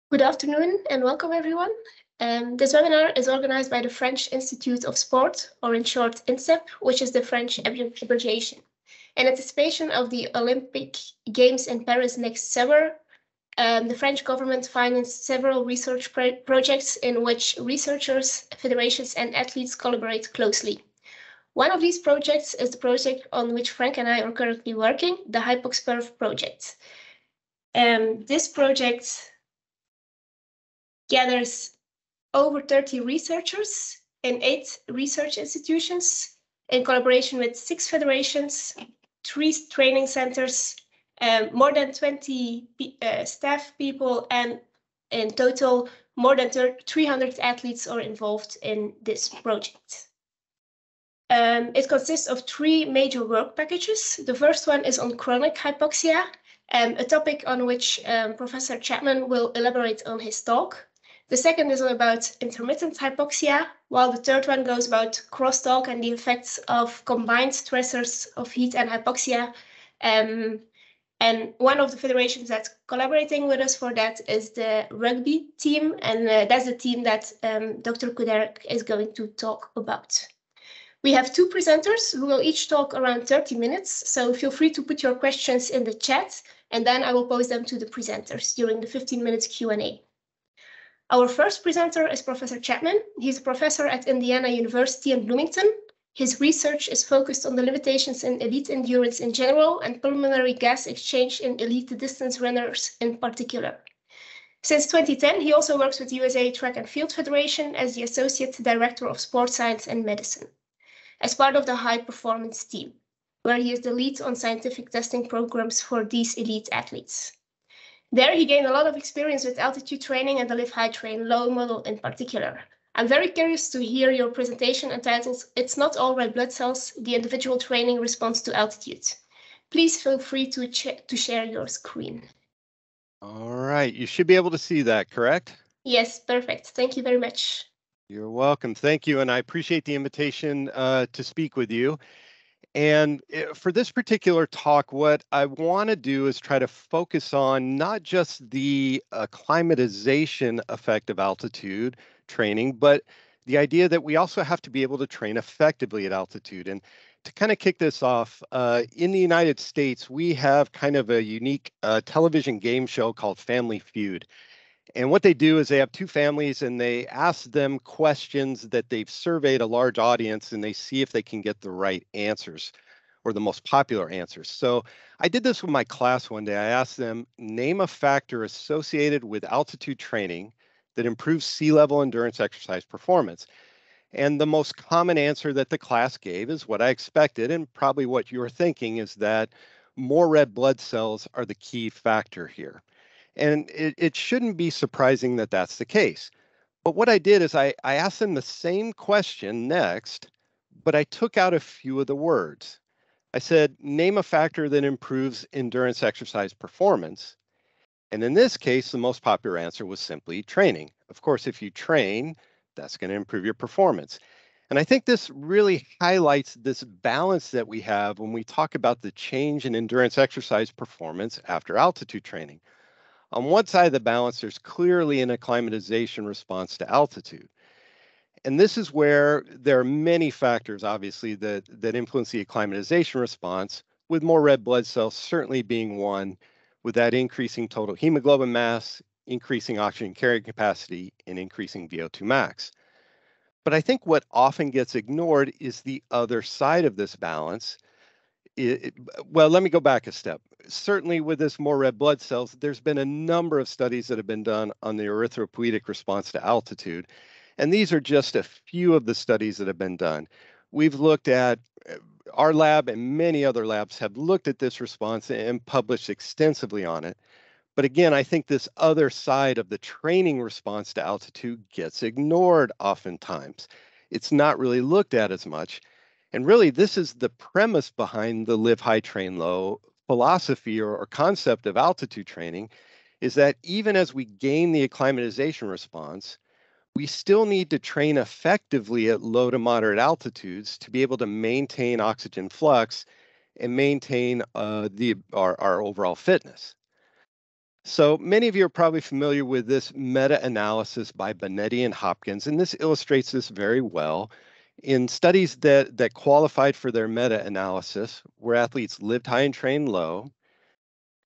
Good afternoon and welcome everyone. This webinar is organized by the French Institute of Sport, or in short INSEP, which is the French abbreviation. In anticipation of the Olympic Games in Paris next summer, the French government financed several research projects in which researchers, federations and athletes collaborate closely. One of these projects is the project on which Frank and I are currently working, the HypoxPerf project. This project gathers over 30 researchers in 8 research institutions in collaboration with 6 federations, 3 training centers, more than 20 staff people, and in total, more than 300 athletes are involved in this project. It consists of 3 major work packages. The first one is on chronic hypoxia, a topic on which Professor Chapman will elaborate on his talk. The second is about intermittent hypoxia, while the third one goes about crosstalk and the effects of combined stressors of heat and hypoxia. And one of the federations that's collaborating with us for that is the rugby team, and that's the team that Dr. Couderc is going to talk about. We have 2 presenters who will each talk around 30 minutes, so feel free to put your questions in the chat, and then I will pose them to the presenters during the 15 minutes Q&A. Our first presenter is Professor Chapman. He's a professor at Indiana University in Bloomington. His research is focused on the limitations in elite endurance in general and pulmonary gas exchange in elite distance runners in particular. Since 2010, he also works with USA Track and Field Federation as the Associate Director of Sports Science and Medicine, as part of the high performance team, where he is the lead on scientific testing programs for these elite athletes. There, he gained a lot of experience with altitude training and the Live High Train Low model in particular. I'm very curious to hear your presentation entitled "It's Not All Red Blood Cells, the Individual Training Response to Altitude." Please feel free to share your screen. All right, you should be able to see that, correct? Yes, perfect. Thank you very much. You're welcome. Thank you, and I appreciate the invitation to speak with you. And for this particular talk, what I want to do is try to focus on not just the acclimatization effect of altitude training, but the idea that we also have to be able to train effectively at altitude. And to kind of kick this off, in the United States, we have kind of a unique television game show called Family Feud. And what they do is they have 2 families and they ask them questions that they've surveyed a large audience, and they see if they can get the right answers or the most popular answers. So I did this with my class one day. I asked them, name a factor associated with altitude training that improves sea level endurance exercise performance. And the most common answer that the class gave is what I expected, and probably what you were thinking, is that more red blood cells are the key factor here. And it shouldn't be surprising that that's the case. But what I did is I asked them the same question next, but I took out a few of the words. I said, name a factor that improves endurance exercise performance. And in this case, the most popular answer was simply training. Of course, if you train, that's going to improve your performance. And I think this really highlights this balance that we have when we talk about the change in endurance exercise performance after altitude training. On one side of the balance, there's clearly an acclimatization response to altitude. And this is where there are many factors, obviously, that influence the acclimatization response, with more red blood cells certainly being one, with that increasing total hemoglobin mass, increasing oxygen carrying capacity, and increasing VO2 max. But I think what often gets ignored is the other side of this balance. Well, let me go back a step. Certainly with this more red blood cells, there's been a number of studies that have been done on the erythropoietic response to altitude. And these are just a few of the studies that have been done. We've looked at, our lab and many other labs have looked at this response and published extensively on it. But again, I think this other side of the training response to altitude gets ignored oftentimes. It's not really looked at as much. And really, this is the premise behind the Live High, Train Low philosophy or concept of altitude training, is that even as we gain the acclimatization response, we still need to train effectively at low to moderate altitudes to be able to maintain oxygen flux and maintain our overall fitness. So many of you are probably familiar with this meta-analysis by Bonetti and Hopkins, and this illustrates this very well. In studies that qualified for their meta-analysis, where athletes lived high and trained low,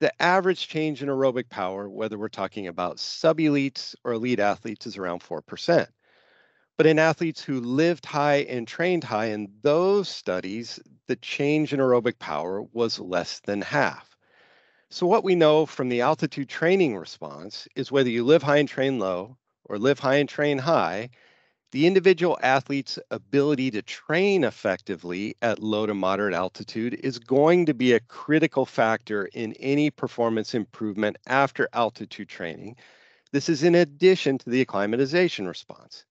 the average change in aerobic power, whether we're talking about sub-elites or elite athletes, is around 4%. But in athletes who lived high and trained high, in those studies, the change in aerobic power was less than half. So what we know from the altitude training response is whether you live high and train low or live high and train high, the individual athlete's ability to train effectively at low to moderate altitude is going to be a critical factor in any performance improvement after altitude training. This is in addition to the acclimatization response.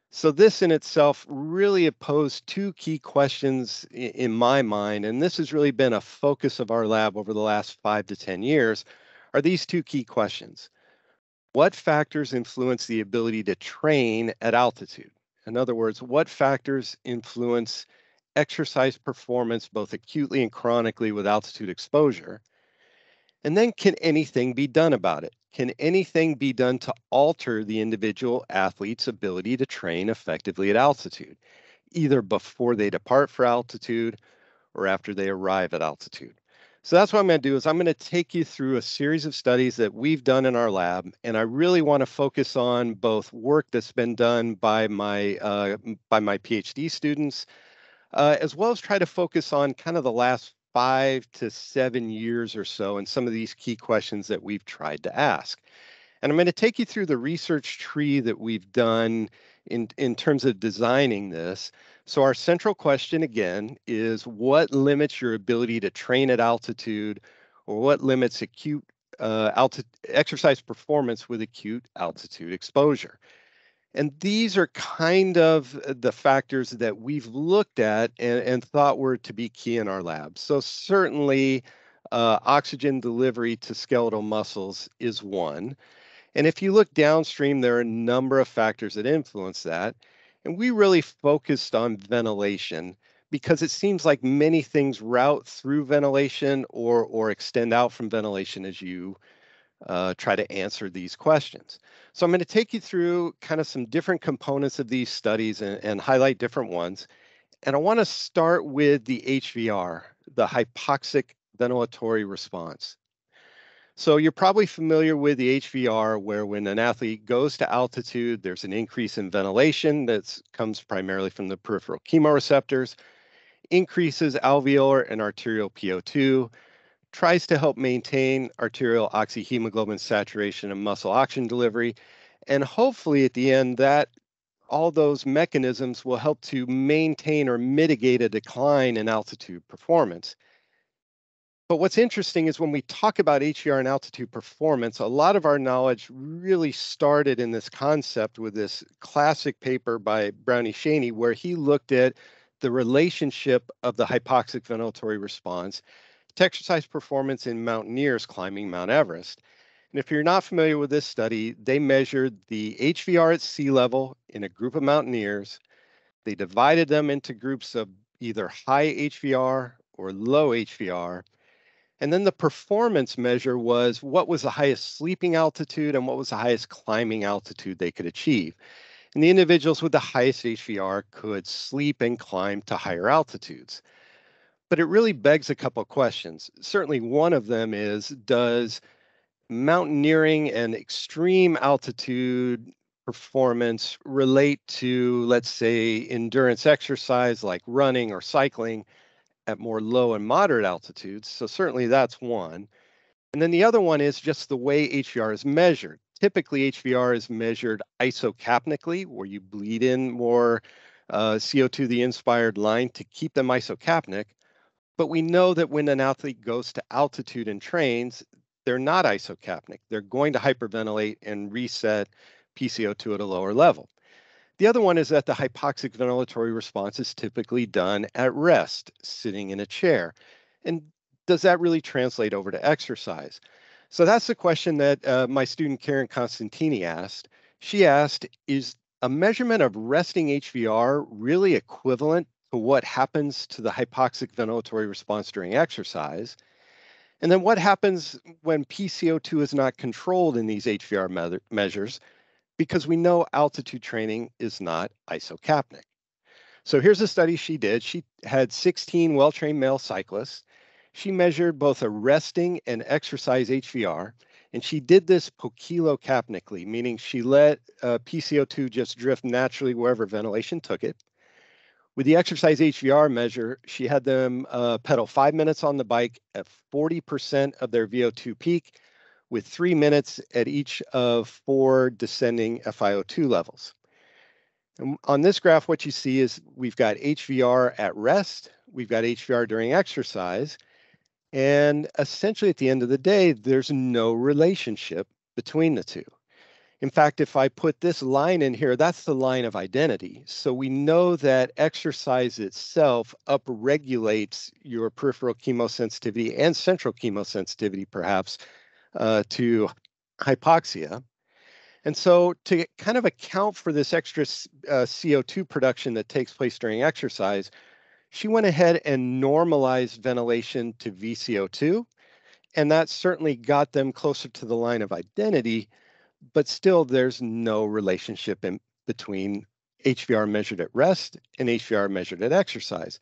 So this in itself really posed two key questions in my mind, and this has really been a focus of our lab over the last 5 to 10 years, are these two key questions. What factors influence the ability to train at altitude? In other words, what factors influence exercise performance both acutely and chronically with altitude exposure? And then can anything be done about it? Can anything be done to alter the individual athlete's ability to train effectively at altitude, either before they depart for altitude or after they arrive at altitude? So that's what I'm going to do is I'm going to take you through a series of studies that we've done in our lab, and I really want to focus on both work that's been done by my PhD students, as well as try to focus on kind of the last 5 to 7 years or so and some of these key questions that we've tried to ask. And I'm going to take you through the research tree that we've done in terms of designing this. So our central question again is what limits your ability to train at altitude, or what limits acute exercise performance with acute altitude exposure? And these are kind of the factors that we've looked at and thought were to be key in our lab. So certainly oxygen delivery to skeletal muscles is one. And if you look downstream, there are a number of factors that influence that. And we really focused on ventilation because it seems like many things route through ventilation or extend out from ventilation as you try to answer these questions. So I'm going to take you through kind of some different components of these studies and highlight different ones. And I want to start with the HVR, the hypoxic ventilatory response. So you're probably familiar with the HVR, where when an athlete goes to altitude, there's an increase in ventilation that comes primarily from the peripheral chemoreceptors, increases alveolar and arterial PO2, tries to help maintain arterial oxyhemoglobin saturation and muscle oxygen delivery. And hopefully at the end, that all those mechanisms will help to maintain or mitigate a decline in altitude performance. But what's interesting is when we talk about HVR and altitude performance, a lot of our knowledge really started in this concept with this classic paper by Brownie-Shaney, where he looked at the relationship of the hypoxic ventilatory response to exercise performance in mountaineers climbing Mount Everest. And if you're not familiar with this study, they measured the HVR at sea level in a group of mountaineers. They divided them into groups of either high HVR or low HVR. And then the performance measure was what was the highest sleeping altitude and what was the highest climbing altitude they could achieve. And the individuals with the highest HVR could sleep and climb to higher altitudes. But it really begs a couple of questions. Certainly one of them is, does mountaineering and extreme altitude performance relate to, let's say, endurance exercise like running or cycling at more low and moderate altitudes? So certainly that's one. And then the other one is just the way HVR is measured. Typically, HVR is measured isocapnically, where you bleed in more CO2, the inspired line, to keep them isocapnic. But we know that when an athlete goes to altitude and trains, they're not isocapnic. They're going to hyperventilate and reset PCO2 at a lower level. The other one is that the hypoxic ventilatory response is typically done at rest, sitting in a chair. And does that really translate over to exercise? So that's the question that my student Karen Constantini asked. She asked, is a measurement of resting HVR really equivalent to what happens to the hypoxic ventilatory response during exercise? And then what happens when PCO2 is not controlled in these HVR measures? Because we know altitude training is not isocapnic. So here's a study she did. She had 16 well-trained male cyclists. She measured both a resting and exercise HVR, and she did this poikilocapnically, meaning she let PCO2 just drift naturally wherever ventilation took it. With the exercise HVR measure, she had them pedal 5 minutes on the bike at 40% of their VO2 peak, with 3 minutes at each of 4 descending FiO2 levels. And on this graph, what you see is we've got HVR at rest, we've got HVR during exercise, and essentially at the end of the day, there's no relationship between the two. In fact, if I put this line in here, that's the line of identity. So we know that exercise itself upregulates your peripheral chemosensitivity and central chemosensitivity, perhaps, to hypoxia. And so to kind of account for this extra CO2 production that takes place during exercise, she went ahead and normalized ventilation to VCO2, and that certainly got them closer to the line of identity, but still there's no relationship in between HVR measured at rest and HVR measured at exercise.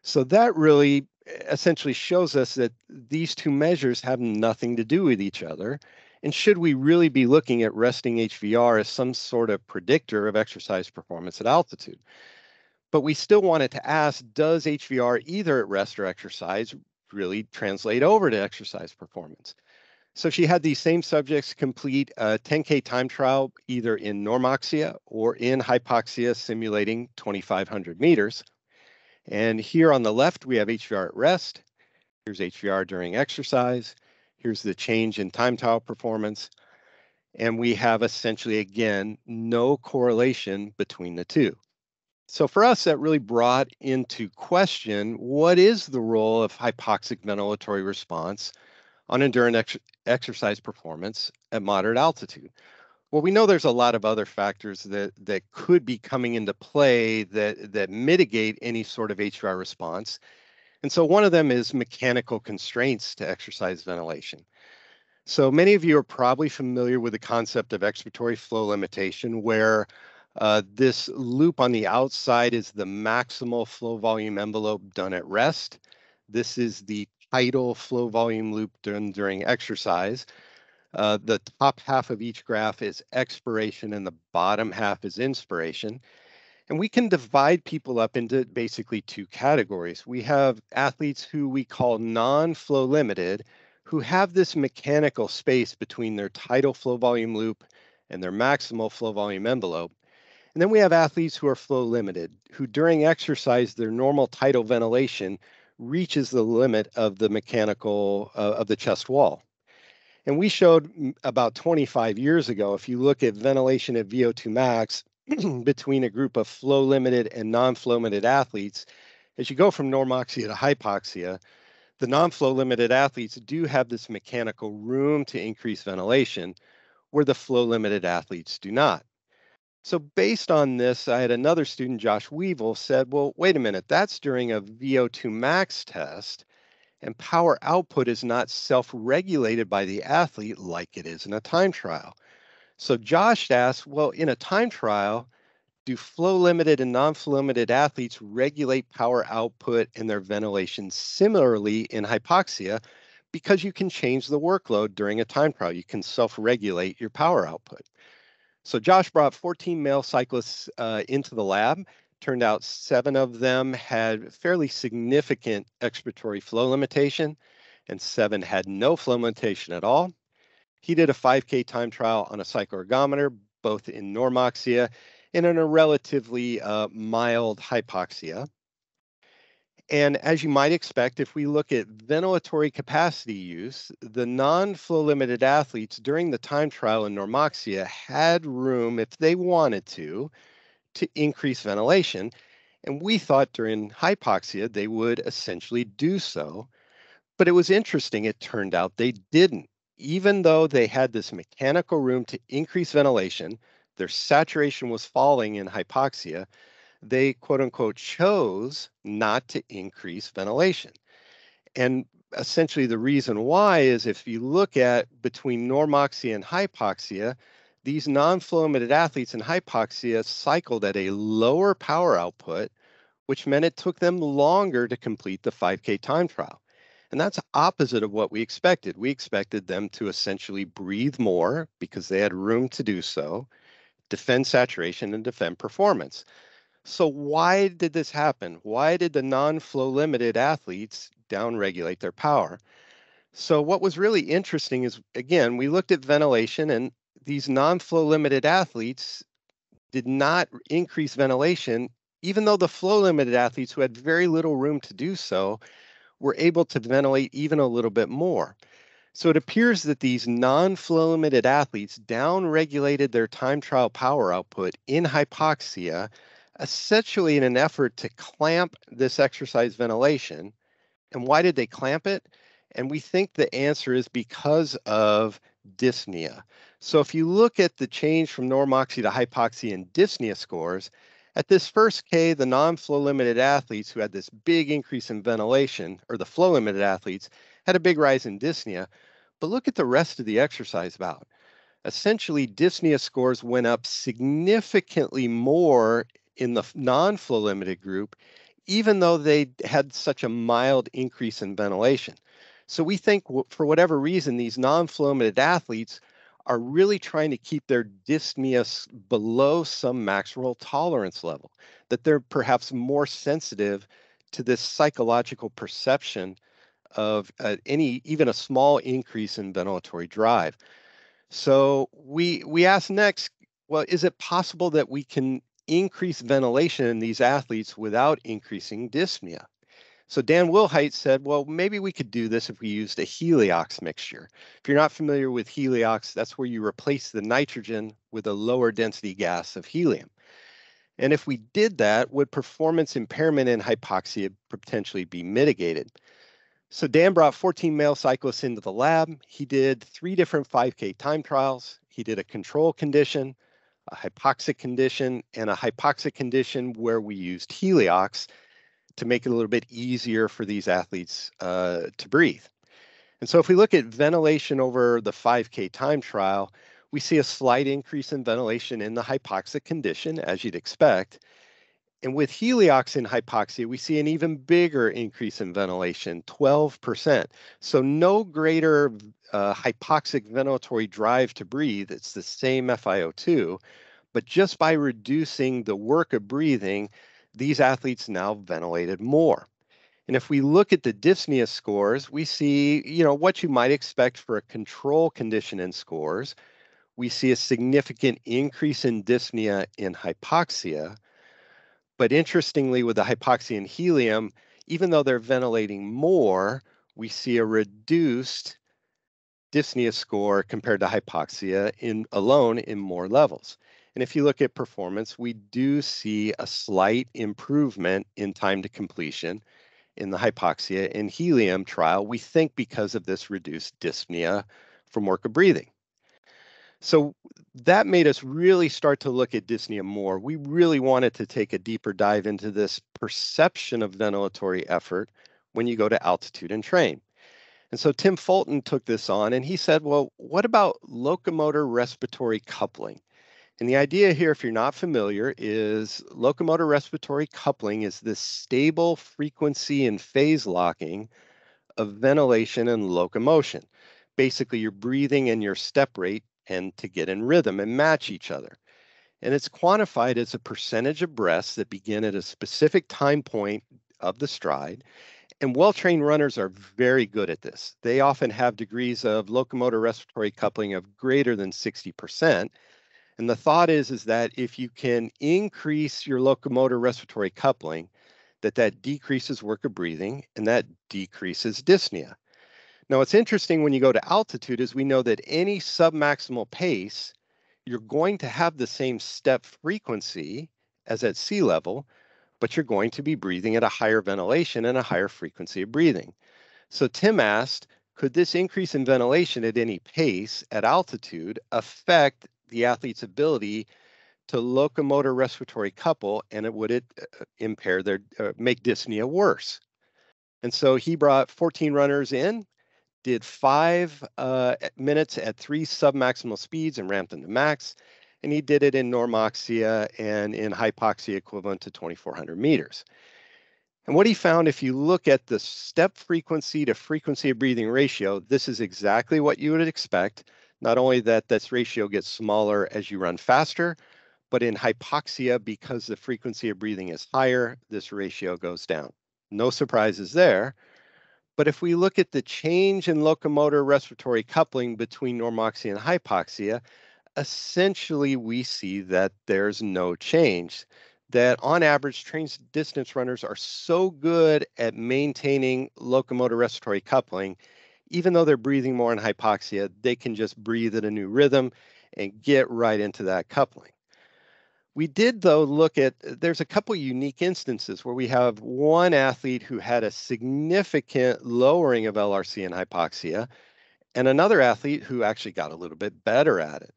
So that really essentially shows us that these two measures have nothing to do with each other. And should we really be looking at resting HVR as some sort of predictor of exercise performance at altitude? But we still wanted to ask, does HVR either at rest or exercise really translate over to exercise performance? So she had these same subjects complete a 10K time trial, either in normoxia or in hypoxia, simulating 2,500 meters. And here on the left, we have HVR at rest. Here's HVR during exercise. Here's the change in time trial performance. And we have essentially, again, no correlation between the two. So for us, that really brought into question, what is the role of hypoxic ventilatory response on endurance exercise performance at moderate altitude? Well, we know there's a lot of other factors that could be coming into play that mitigate any sort of HVR response. And so one of them is mechanical constraints to exercise ventilation. So many of you are probably familiar with the concept of expiratory flow limitation, where this loop on the outside is the maximal flow volume envelope done at rest. This is the tidal flow volume loop done during exercise. The top half of each graph is expiration and the bottom half is inspiration. And we can divide people up into basically two categories. We have athletes who we call non-flow limited, who have this mechanical space between their tidal flow volume loop and their maximal flow volume envelope. And then we have athletes who are flow limited, who during exercise, their normal tidal ventilation reaches the limit of the mechanical of the chest wall. And we showed about 25 years ago, if you look at ventilation at VO2 max between a group of flow limited and non-flow limited athletes, as you go from normoxia to hypoxia, the non-flow limited athletes do have this mechanical room to increase ventilation, where the flow limited athletes do not. So based on this, I had another student, Josh Weevil, said, well, wait a minute, that's during a VO2 max test, and power output is not self-regulated by the athlete like it is in a time trial. So Josh asked, well, in a time trial, do flow limited and non-flow limited athletes regulate power output and their ventilation similarly in hypoxia? Because you can change the workload during a time trial. You can self-regulate your power output. So Josh brought 14 male cyclists into the lab. Turned out 7 of them had fairly significant expiratory flow limitation, and 7 had no flow limitation at all. He did a 5K time trial on a cycloergometer, both in normoxia and in a relatively mild hypoxia. And as you might expect, if we look at ventilatory capacity use, the non-flow limited athletes during the time trial in normoxia had room, if they wanted to increase ventilation. And we thought during hypoxia, they would essentially do so. But it was interesting, it turned out they didn't. Even though they had this mechanical room to increase ventilation, their saturation was falling in hypoxia, they quote unquote chose not to increase ventilation. And essentially the reason why is if you look at between normoxia and hypoxia, these non-flow emitted athletes in hypoxia cycled at a lower power output, which meant it took them longer to complete the 5K time trial. And that's opposite of what we expected. We expected them to essentially breathe more because they had room to do so, defend saturation, and defend performance. So why did this happen? Why did the non-flow limited athletes downregulate their power? So what was really interesting is, again, we looked at ventilation, and these non-flow limited athletes did not increase ventilation, even though the flow limited athletes who had very little room to do so were able to ventilate even a little bit more. So it appears that these non-flow limited athletes downregulated their time trial power output in hypoxia, essentially in an effort to clamp this exercise ventilation. And why did they clamp it? And we think the answer is because of dyspnea. So if you look at the change from normoxia to hypoxia in dyspnea scores, at this first K, the non-flow limited athletes who had this big increase in ventilation, or the flow limited athletes, had a big rise in dyspnea. But look at the rest of the exercise bout. Essentially, dyspnea scores went up significantly more in the non-flow limited group, even though they had such a mild increase in ventilation. So we think for whatever reason, these non-flow limited athletes are really trying to keep their dyspnea below some maximal tolerance level, that they're perhaps more sensitive to this psychological perception of even a small increase in ventilatory drive. So we asked next, well, is it possible that we can increase ventilation in these athletes without increasing dyspnea? So Dan Wilhite said, well, maybe we could do this if we used a heliox mixture. If you're not familiar with heliox, that's where you replace the nitrogen with a lower density gas of helium. And if we did that, would performance impairment in hypoxia potentially be mitigated? So Dan brought 14 male cyclists into the lab. He did 3 different 5K time trials. He did a control condition, a hypoxic condition, and a hypoxic condition where we used heliox to make it a little bit easier for these athletes to breathe. And so if we look at ventilation over the 5K time trial, we see a slight increase in ventilation in the hypoxic condition, as you'd expect. And with heliox in hypoxia, we see an even bigger increase in ventilation, 12%. So no greater hypoxic ventilatory drive to breathe. It's the same FiO2, but just by reducing the work of breathing, these athletes now ventilated more. And if we look at the dyspnea scores, we see, what you might expect for a control condition in scores. We see a significant increase in dyspnea in hypoxia. But interestingly, with the hypoxia and helium, even though they're ventilating more, we see a reduced dyspnea score compared to hypoxia alone in more levels. And if you look at performance, we do see a slight improvement in time to completion in the hypoxia and helium trial, we think because of this reduced dyspnea from work of breathing. So that made us really start to look at dyspnea more. We really wanted to take a deeper dive into this perception of ventilatory effort when you go to altitude and train. And so Tim Fulton took this on and he said, well, what about locomotor respiratory coupling? And the idea here, if you're not familiar, is locomotor respiratory coupling is this stable frequency and phase locking of ventilation and locomotion. Basically, your breathing and your step rate tend to get in rhythm and match each other. And it's quantified as a percentage of breaths that begin at a specific time point of the stride. And well-trained runners are very good at this. They often have degrees of locomotor respiratory coupling of greater than 60%. And the thought is that if you can increase your locomotor respiratory coupling, that decreases work of breathing and that decreases dyspnea. Now, what's interesting when you go to altitude is we know that any submaximal pace, you're going to have the same step frequency as at sea level, but you're going to be breathing at a higher ventilation and a higher frequency of breathing. So Tim asked, could this increase in ventilation at any pace at altitude affect the athlete's ability to locomotor respiratory couple, and would it impair make dyspnea worse? And so he brought 14 runners in, did 5 minutes at 3 submaximal speeds and ramped them to max. And he did it in normoxia and in hypoxia equivalent to 2,400 meters. And what he found, if you look at the step frequency to frequency of breathing ratio, this is exactly what you would expect. Not only that this ratio gets smaller as you run faster, but in hypoxia, because the frequency of breathing is higher, this ratio goes down. No surprises there. But if we look at the change in locomotor respiratory coupling between normoxia and hypoxia, essentially we see that there's no change. That on average, trained distance runners are so good at maintaining locomotor respiratory coupling, even though they're breathing more in hypoxia, they can just breathe at a new rhythm and get right into that coupling. We did, though, look at, there's a couple unique instances where we have one athlete who had a significant lowering of LRC and hypoxia, and another athlete who actually got a little bit better at it.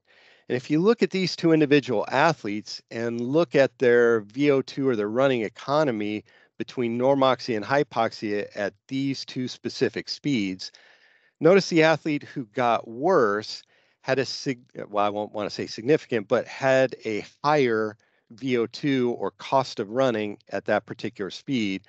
And if you look at these two individual athletes and look at their VO2 or their running economy between normoxia and hypoxia at these two specific speeds, notice the athlete who got worse had I won't want to say significant, but had a higher VO2 or cost of running at that particular speed,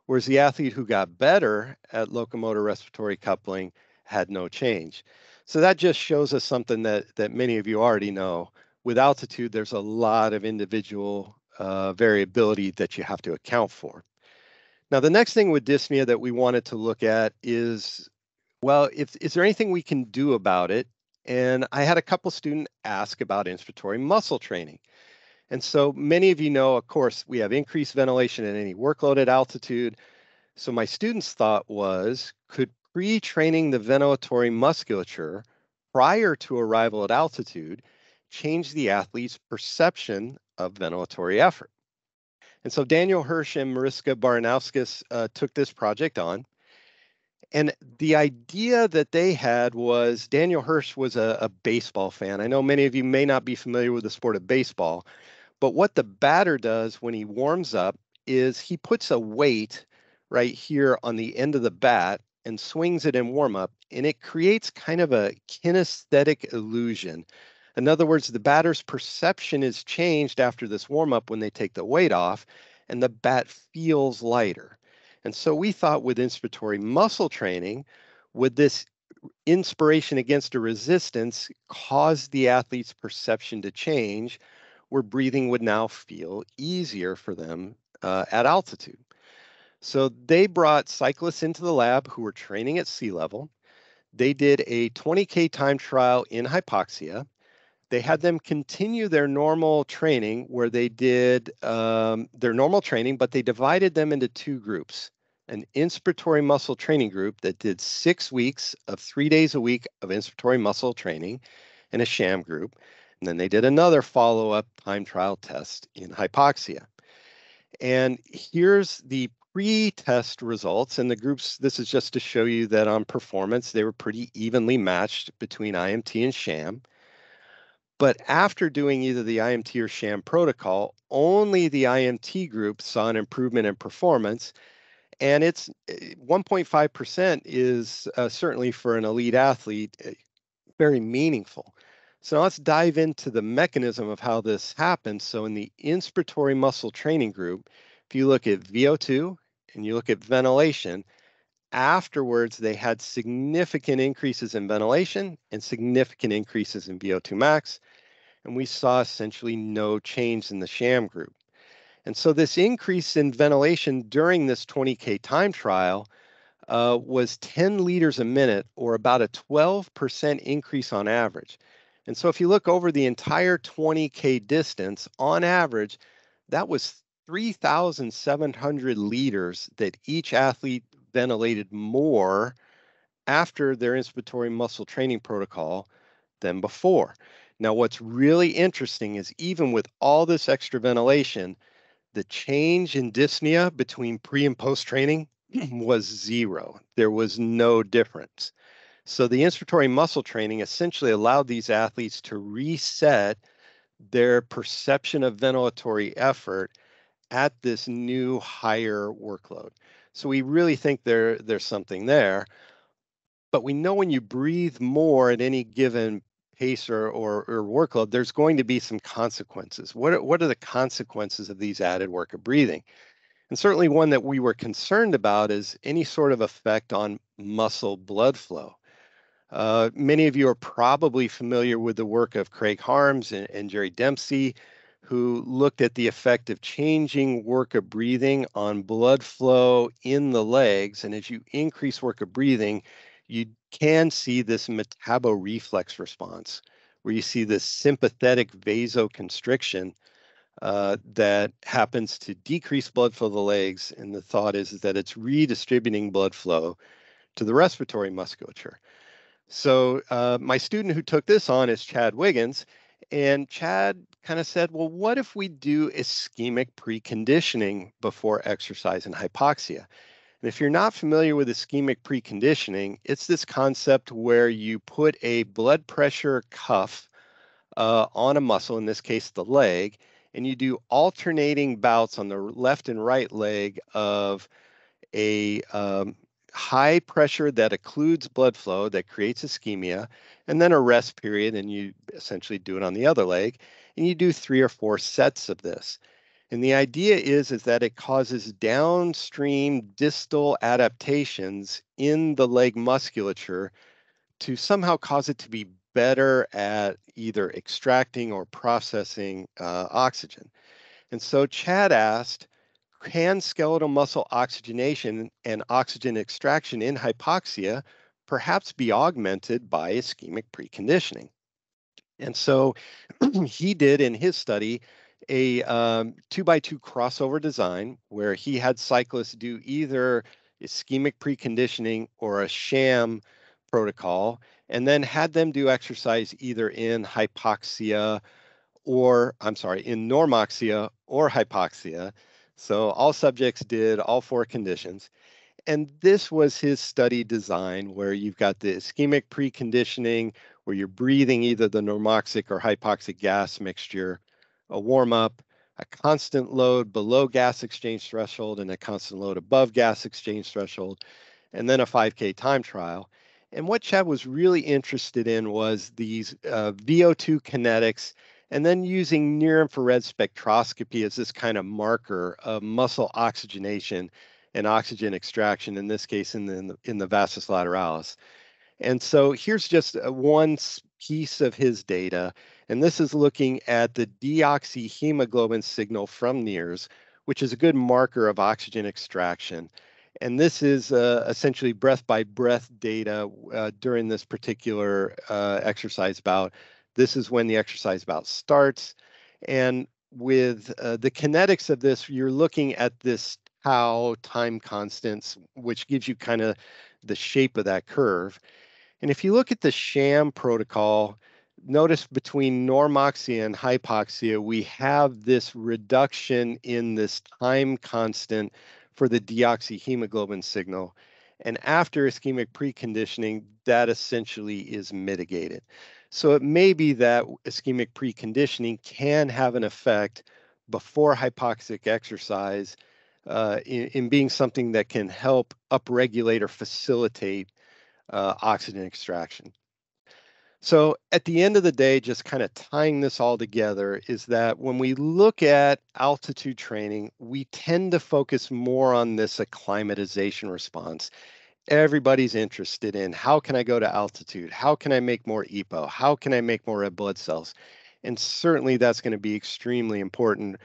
whereas the athlete who got better at locomotor respiratory coupling had no change. So that just shows us something that many of you already know. With altitude, there's a lot of individual variability that you have to account for. Now, the next thing with dyspnea that we wanted to look at is, well, is there anything we can do about it? And I had a couple students ask about inspiratory muscle training. And so many of you know, of course, we have increased ventilation at any workload at altitude. So my students' thought was, could pre-training the ventilatory musculature prior to arrival at altitude change the athlete's perception of ventilatory effort? And so Daniel Hirsch and Mariska Baranauskas took this project on. And the idea that they had was, Daniel Hirsch was a baseball fan. I know many of you may not be familiar with the sport of baseball, but what the batter does when he warms up is he puts a weight right here on the end of the bat and swings it in warm up, and it creates kind of a kinesthetic illusion. In other words, the batter's perception is changed after this warm up when they take the weight off, and the bat feels lighter. And so we thought with inspiratory muscle training, would this inspiration against a resistance cause the athlete's perception to change, where breathing would now feel easier for them at altitude. So they brought cyclists into the lab who were training at sea level. They did a 20K time trial in hypoxia. They had them continue their normal training where they did their normal training, but they divided them into two groups. An inspiratory muscle training group that did 6 weeks of 3 days a week of inspiratory muscle training, and a sham group. And then they did another follow-up time trial test in hypoxia. And here's the pre-test results. And the groups, this is just to show you that on performance, they were pretty evenly matched between IMT and sham. But after doing either the IMT or sham protocol, only the IMT group saw an improvement in performance. And it's 1.5% is certainly for an elite athlete very meaningful. So now let's dive into the mechanism of how this happens. So in the inspiratory muscle training group, if you look at VO2 and you look at ventilation, afterwards they had significant increases in ventilation and significant increases in VO2 max. And we saw essentially no change in the sham group. And so this increase in ventilation during this 20K time trial was 10 liters a minute, or about a 12% increase on average. And so if you look over the entire 20K distance, on average, that was 3,700 liters that each athlete ventilated more after their inspiratory muscle training protocol than before. Now, what's really interesting is even with all this extra ventilation, the change in dyspnea between pre and post training was zero. There was no difference. So the inspiratory muscle training essentially allowed these athletes to reset their perception of ventilatory effort at this new higher workload. So we really think there's something there. But we know when you breathe more at any given pace or workload, there's going to be some consequences. What are the consequences of these added work of breathing? And certainly one that we were concerned about is any sort of effect on muscle blood flow. Many of you are probably familiar with the work of Craig Harms and Jerry Dempsey, who looked at the effect of changing work of breathing on blood flow in the legs. And as you increase work of breathing, you can see this metaboreflex response, where you see this sympathetic vasoconstriction that happens to decrease blood flow to the legs. And the thought is that it's redistributing blood flow to the respiratory musculature. So my student who took this on is Chad Wiggins, and Chad kind of said, well, what if we do ischemic preconditioning before exercise in hypoxia? And if you're not familiar with ischemic preconditioning, it's this concept where you put a blood pressure cuff on a muscle, in this case the leg, and you do alternating bouts on the left and right leg of a high pressure that occludes blood flow that creates ischemia, and then a rest period, and you essentially do it on the other leg, and you do 3 or 4 sets of this. And the idea is that it causes downstream distal adaptations in the leg musculature to somehow cause it to be better at either extracting or processing oxygen. And so Chad asked, can skeletal muscle oxygenation and oxygen extraction in hypoxia perhaps be augmented by ischemic preconditioning? And so he did in his study a 2x2 crossover design where he had cyclists do either ischemic preconditioning or a sham protocol, and then had them do exercise either in hypoxia or, I'm sorry, in normoxia or hypoxia. So all subjects did all 4 conditions. And this was his study design, where you've got the ischemic preconditioning, where you're breathing either the normoxic or hypoxic gas mixture, a warm up, a constant load below gas exchange threshold, and a constant load above gas exchange threshold, and then a 5K time trial. And what Chad was really interested in was these VO2 kinetics, and then using near infrared spectroscopy as this kind of marker of muscle oxygenation and oxygen extraction, in this case in the vastus lateralis. And so here's just one piece of his data, and this is looking at the deoxyhemoglobin signal from NIRS, which is a good marker of oxygen extraction. And this is essentially breath by breath data during this particular exercise bout. This is when the exercise bout starts. And with the kinetics of this, you're looking at this tau time constants, which gives you kind of the shape of that curve. And if you look at the sham protocol, notice between normoxia and hypoxia, we have this reduction in this time constant for the deoxyhemoglobin signal. And after ischemic preconditioning, that essentially is mitigated. So it may be that ischemic preconditioning can have an effect before hypoxic exercise in being something that can help upregulate or facilitate oxygen extraction. So at the end of the day, just kind of tying this all together is that when we look at altitude training, we tend to focus more on this acclimatization response. Everybody's interested in how can I go to altitude? How can I make more EPO? How can I make more red blood cells? And certainly that's going to be extremely important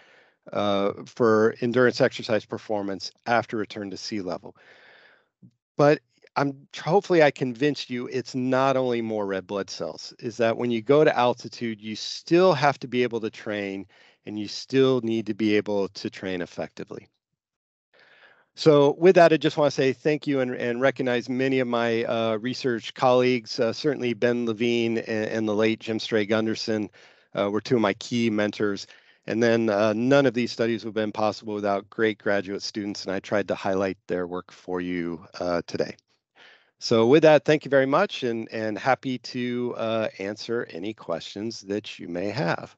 for endurance exercise performance after return to sea level. But hopefully I convinced you it's not only more red blood cells, is that when you go to altitude, you still have to be able to train, and you still need to be able to train effectively. So with that, I just want to say thank you and recognize many of my research colleagues, certainly Ben Levine and the late Jim Stray-Gunderson were 2 of my key mentors. And then none of these studies would have been possible without great graduate students, and I tried to highlight their work for you today. So with that, thank you very much, and happy to answer any questions that you may have.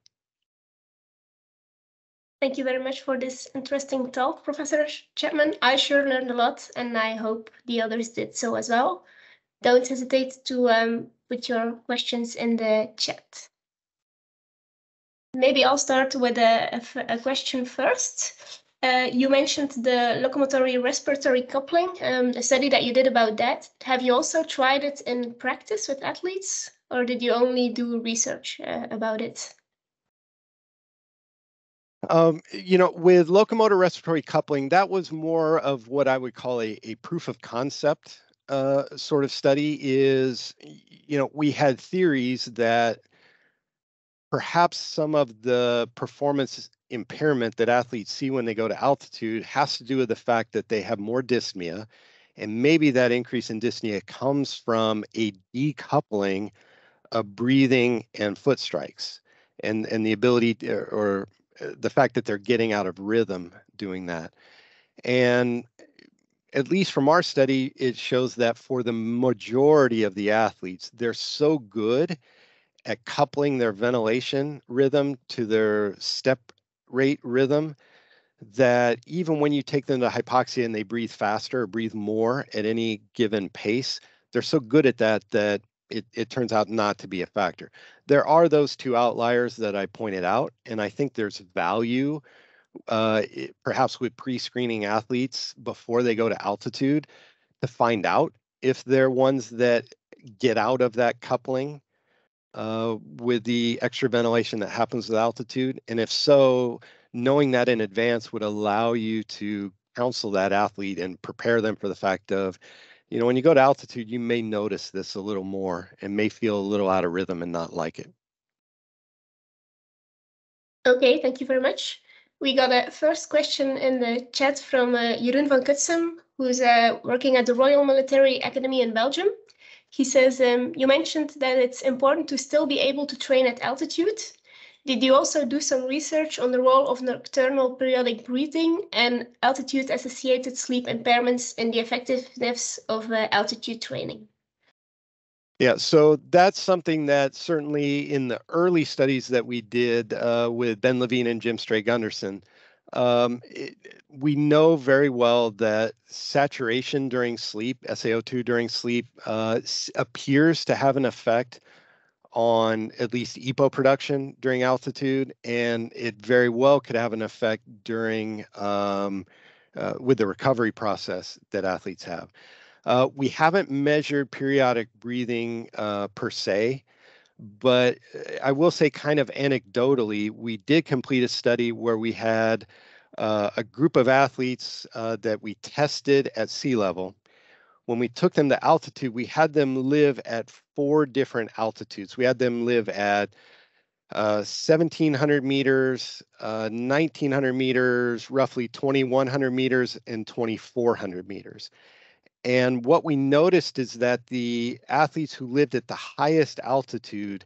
Thank you very much for this interesting talk, Professor Chapman. I sure learned a lot, and I hope the others did so as well. Don't hesitate to put your questions in the chat. Maybe I'll start with a question first. You mentioned the locomotory respiratory coupling, a study that you did about that. Have you also tried it in practice with athletes, or did you only do research about it? With locomotor respiratory coupling, that was more of what I would call a proof of concept sort of study. We had theories that perhaps some of the performance impairment that athletes see when they go to altitude has to do with the fact that they have more dyspnea, and maybe that increase in dyspnea comes from a decoupling of breathing and foot strikes, and the ability or the fact that they're getting out of rhythm doing that. And at least from our study, it shows that for the majority of the athletes, they're so good at coupling their ventilation rhythm to their step rate rhythm that even when you take them to hypoxia and they breathe faster or breathe more at any given pace, they're so good at that that it turns out not to be a factor. There are those two outliers that I pointed out, and I think there's value perhaps with pre-screening athletes before they go to altitude to find out if they're ones that get out of that coupling with the extra ventilation that happens with altitude. And if so, knowing that in advance would allow you to counsel that athlete and prepare them for the fact of, when you go to altitude, you may notice this a little more and may feel a little out of rhythm and not like it. Okay, thank you very much. We got a first question in the chat from Jeroen van Kutsem, who's working at the Royal Military Academy in Belgium. He says, you mentioned that it's important to still be able to train at altitude. Did you also do some research on the role of nocturnal periodic breathing and altitude-associated sleep impairments in the effectiveness of altitude training? Yeah, so that's something that certainly in the early studies that we did with Ben Levine and Jim Stray-Gunderson, we know very well that saturation during sleep, SaO2 during sleep, appears to have an effect on at least EPO production during altitude, and it very well could have an effect during with the recovery process that athletes have. We haven't measured periodic breathing per se, but I will say kind of anecdotally, we did complete a study where we had a group of athletes that we tested at sea level. When we took them to altitude, we had them live at 4 different altitudes. We had them live at 1,700 meters, 1,900 meters, roughly 2,100 meters, and 2,400 meters. And what we noticed is that the athletes who lived at the highest altitude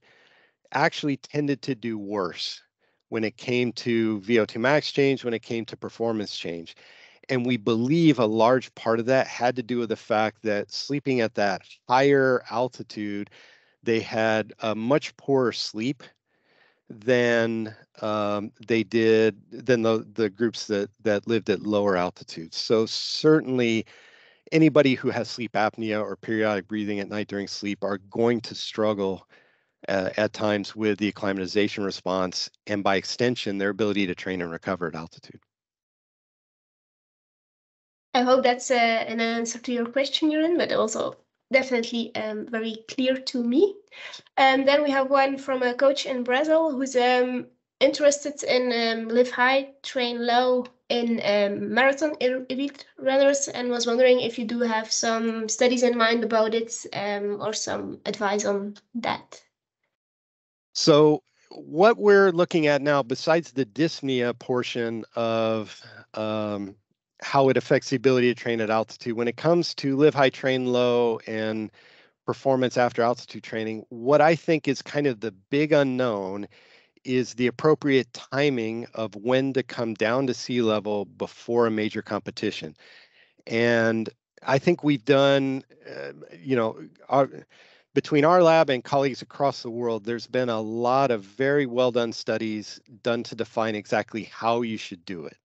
actually tended to do worse when it came to VO2 max change, when it came to performance change. And we believe a large part of that had to do with the fact that sleeping at that higher altitude, they had a much poorer sleep than they did than the groups that lived at lower altitudes. So certainly anybody who has sleep apnea or periodic breathing at night during sleep are going to struggle at times with the acclimatization response, and by extension, their ability to train and recover at altitude. I hope that's an answer to your question, Jeroen, but also definitely very clear to me. And then we have one from a coach in Brazil who's interested in live high, train low in marathon elite runners, and was wondering if you do have some studies in mind about it or some advice on that. So what we're looking at now, besides the dyspnea portion of how it affects the ability to train at altitude, when it comes to live high, train low, and performance after altitude training, what I think is kind of the big unknown is the appropriate timing of when to come down to sea level before a major competition. And I think we've done, between our lab and colleagues across the world, there's been a lot of very well done studies done to define exactly how you should do it.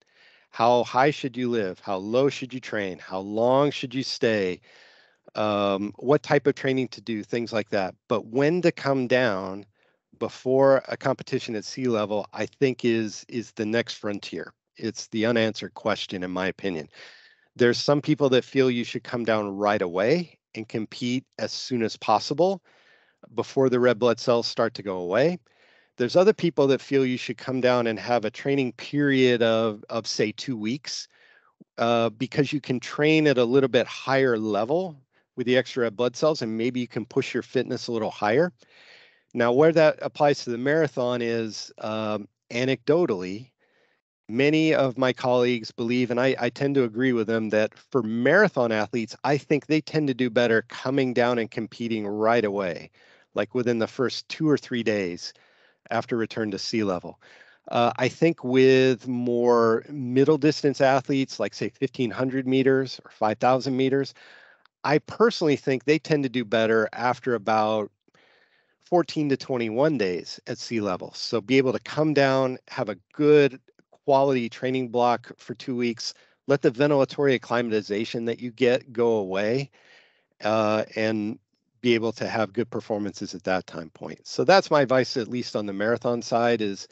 How high should you live? How low should you train? How long should you stay? What type of training to do, things like that. But when to come down before a competition at sea level, I think is the next frontier. It's the unanswered question, in my opinion. There's some people that feel you should come down right away and compete as soon as possible before the red blood cells start to go away. There's other people that feel you should come down and have a training period of say 2 weeks, because you can train at a little bit higher level with the extra red blood cells, and maybe you can push your fitness a little higher. Now, where that applies to the marathon is, anecdotally, many of my colleagues believe, and I tend to agree with them, that for marathon athletes, I think they tend to do better coming down and competing right away, like within the first 2 or 3 days after return to sea level. I think with more middle distance athletes, like say 1,500 meters or 5,000 meters, I personally think they tend to do better after about 14 to 21 days at sea level. So be able to come down, have a good quality training block for 2 weeks, let the ventilatory acclimatization that you get go away, and be able to have good performances at that time point. So that's my advice, at least on the marathon side, is,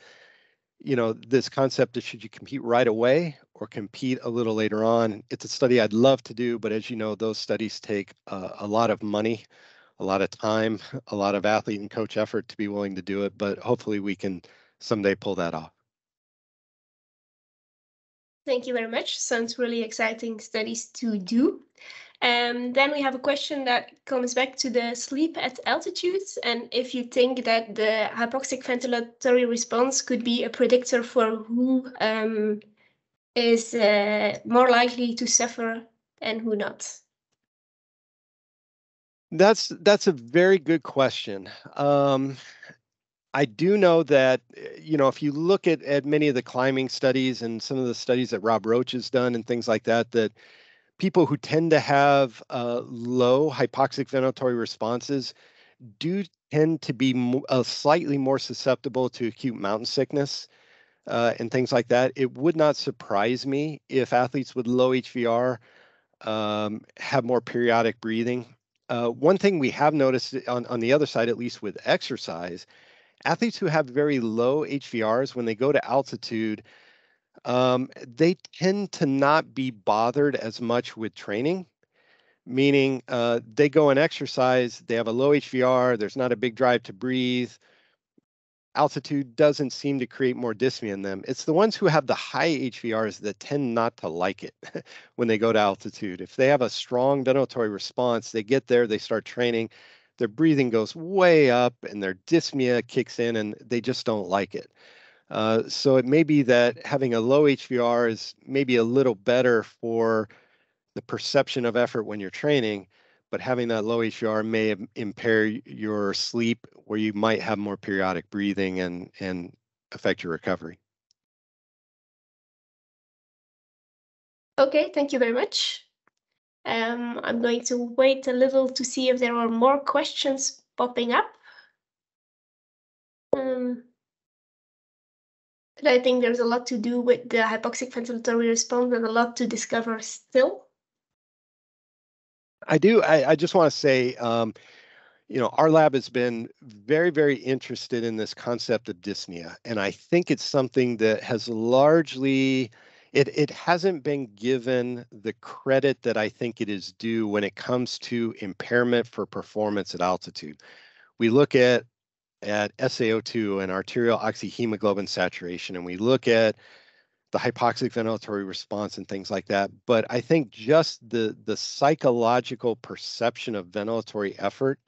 this concept of should you compete right away or compete a little later on. It's a study I'd love to do, but as you know, those studies take a lot of money, a lot of time, a lot of athlete and coach effort to be willing to do it, but hopefully we can someday pull that off. Thank you very much. Sounds really exciting studies to do. Then we have a question that comes back to the sleep at altitude, and if you think that the hypoxic ventilatory response could be a predictor for who is more likely to suffer and who not. That's a very good question. I do know that, if you look at many of the climbing studies and some of the studies that Rob Roach has done and things like that, that people who tend to have low hypoxic ventilatory responses do tend to be slightly more susceptible to acute mountain sickness and things like that. It would not surprise me if athletes with low HVR have more periodic breathing. One thing we have noticed on the other side, at least with exercise, athletes who have very low HVRs, when they go to altitude, they tend to not be bothered as much with training, meaning they go and exercise, they have a low HVR, there's not a big drive to breathe. Altitude doesn't seem to create more dyspnea in them. It's the ones who have the high HVRs that tend not to like it when they go to altitude. If they have a strong ventilatory response, they get there, they start training, their breathing goes way up and their dyspnea kicks in and they just don't like it. So it may be that having a low HVR is maybe a little better for the perception of effort when you're training, but having that low HVR may impair your sleep, where you might have more periodic breathing and affect your recovery. Okay, thank you very much. I'm going to wait a little to see if there are more questions popping up. But I think there's a lot to do with the hypoxic ventilatory response and a lot to discover still. I do. I just want to say, our lab has been very, very interested in this concept of dyspnea. And I think it's something that has largely, it hasn't been given the credit that I think it is due when it comes to impairment for performance at altitude. We look at SaO2 and arterial oxyhemoglobin saturation, and we look at the hypoxic ventilatory response and things like that. But I think just the psychological perception of ventilatory effort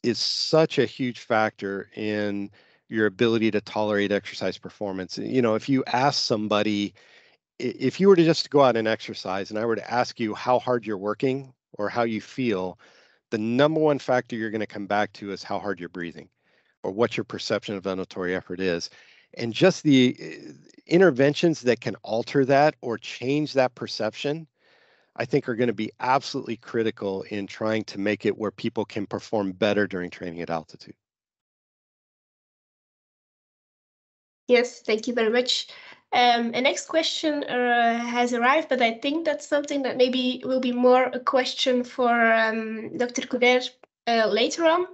is such a huge factor in your ability to tolerate exercise performance. If you ask somebody, if you were to just go out and exercise and I were to ask you how hard you're working or how you feel, the number one factor you're going to come back to is how hard you're breathing or what your perception of ventilatory effort is. And just the interventions that can alter that or change that perception, I think are going to be absolutely critical in trying to make it where people can perform better during training at altitude. Yes, thank you very much. A next question has arrived, but I think that's something that maybe will be more a question for Dr. Couderc later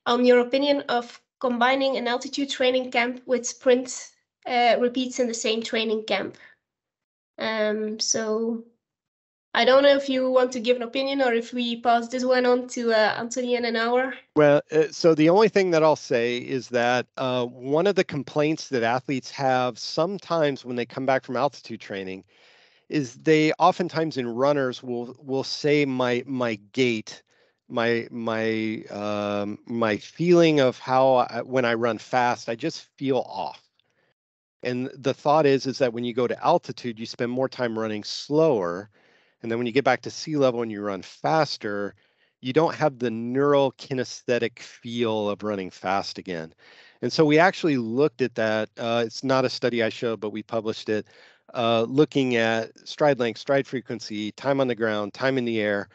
on your opinion of combining an altitude training camp with sprint repeats in the same training camp. So I don't know if you want to give an opinion or if we pass this one on to Anthony in an hour. Well, so the only thing that I'll say is that one of the complaints that athletes have sometimes when they come back from altitude training is they oftentimes in runners will say my gait, my feeling of how when I run fast, I just feel off. And the thought is that when you go to altitude, you spend more time running slower. And then when you get back to sea level and you run faster, you don't have the neural kinesthetic feel of running fast again. And so we actually looked at that. It's not a study I showed, but we published it, looking at stride length, stride frequency, time on the ground, time in the air,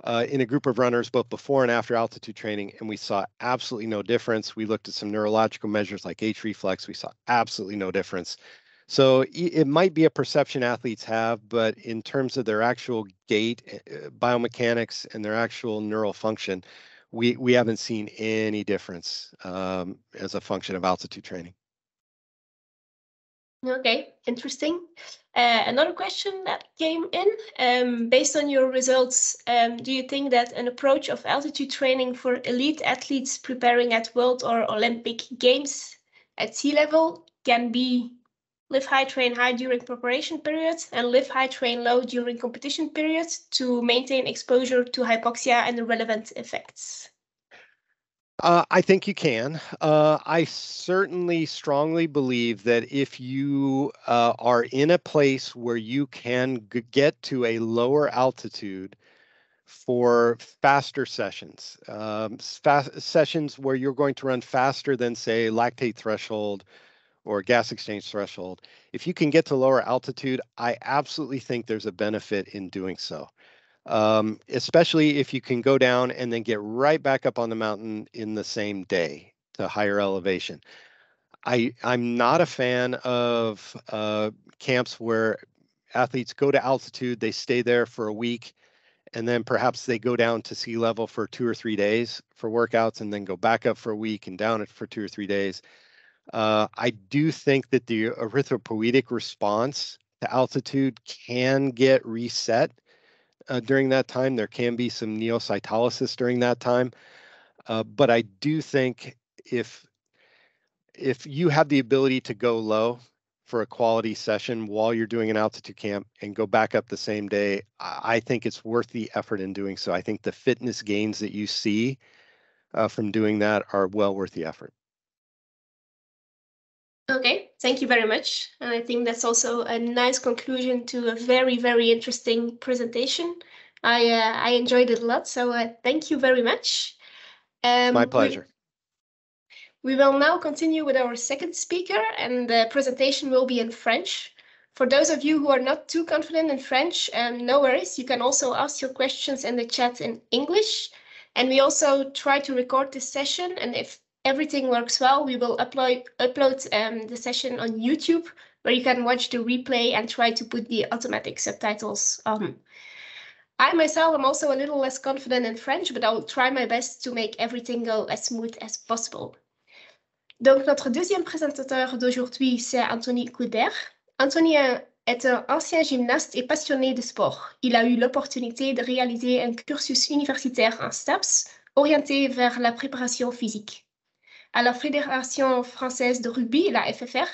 in a group of runners, both before and after altitude training, and we saw absolutely no difference. We looked at some neurological measures like H reflex. We saw absolutely no difference. So it might be a perception athletes have, but in terms of their actual gait, biomechanics, and their actual neural function, we haven't seen any difference as a function of altitude training. Okay, interesting. Another question that came in, based on your results, do you think that an approach of altitude training for elite athletes preparing at World or Olympic Games at sea level can be live high, train high during preparation periods and live high, train low during competition periods to maintain exposure to hypoxia and the relevant effects? I think you can. I certainly strongly believe that if you are in a place where you can get to a lower altitude for faster sessions, sessions where you're going to run faster than, say, lactate threshold or gas exchange threshold, if you can get to lower altitude, I absolutely think there's a benefit in doing so. Especially if you can go down and then get right back up on the mountain in the same day to higher elevation. I'm not a fan of camps where athletes go to altitude, they stay there for a week, and then perhaps they go down to sea level for 2 or 3 days for workouts and then go back up for a week and down it for 2 or 3 days. I do think that the erythropoietic response to altitude can get reset during that time. There can be some neocytolysis during that time. But I do think if you have the ability to go low for a quality session while you're doing an altitude camp and go back up the same day, I think it's worth the effort in doing so. I think the fitness gains that you see from doing that are well worth the effort. Okay, thank you very much. And I think that's also a nice conclusion to a very, very interesting presentation. I enjoyed it a lot, so thank you very much. My pleasure. We will now continue with our second speaker, and the presentation will be in French. For those of you who are not too confident in French, no worries, you can also ask your questions in the chat in English. And we also try to record this session, and if everything works well, we will upload the session on YouTube, where you can watch the replay and try to put the automatic subtitles on. I myself am also a little less confident in French, but I will try my best to make everything go as smooth as possible. Donc, notre deuxième présentateur d'aujourd'hui, c'est Anthony Couderc. Anthony est un ancien gymnaste et passionné de sport. Il a eu l'opportunité de réaliser un cursus universitaire en STAPS, orienté vers la préparation physique. À la Fédération française de rugby, la FFR,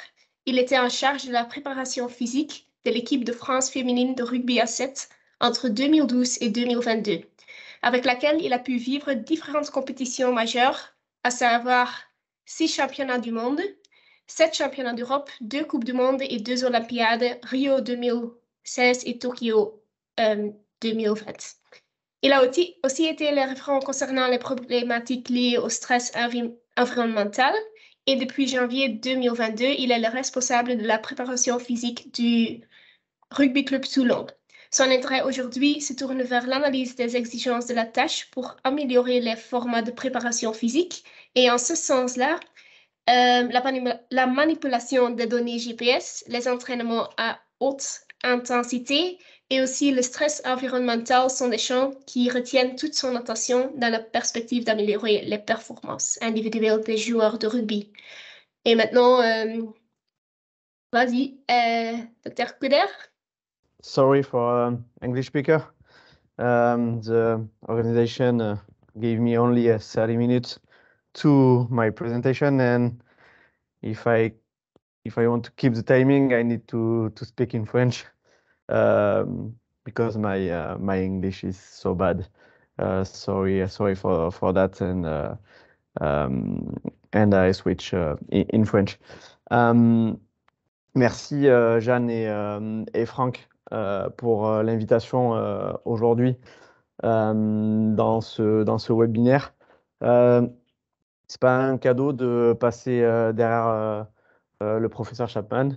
il était en charge de la préparation physique de l'équipe de France féminine de rugby à 7 entre 2012 et 2022, avec laquelle il a pu vivre différentes compétitions majeures, à savoir 6 championnats du monde, 7 championnats d'Europe, 2 Coupes du Monde et 2 Olympiades, Rio 2016 et Tokyo 2020. Il a aussi été le référent concernant les problématiques liées au stress environnemental et depuis janvier 2022, il est le responsable de la préparation physique du Rugby Club Toulon. Son intérêt aujourd'hui se tourne vers l'analyse des exigences de la tâche pour améliorer les formats de préparation physique. Et en ce sens-là, la manipulation des données GPS, les entraînements à haute intensité et aussi le stress environnemental sont des champs qui retiennent toute son attention dans la perspective d'améliorer les performances individuelles des joueurs de rugby. Et maintenant, vas-y, Dr. Couderc. Sorry for English speaker. The organization gave me only 30 minutes to my presentation, and if I want to keep the timing, I need to speak in French because my English is so bad. Sorry for that, and I switch in French. Merci Janne et Franck pour l'invitation aujourd'hui dans ce webinaire. C'est pas un cadeau de passer derrière le professeur Chapman,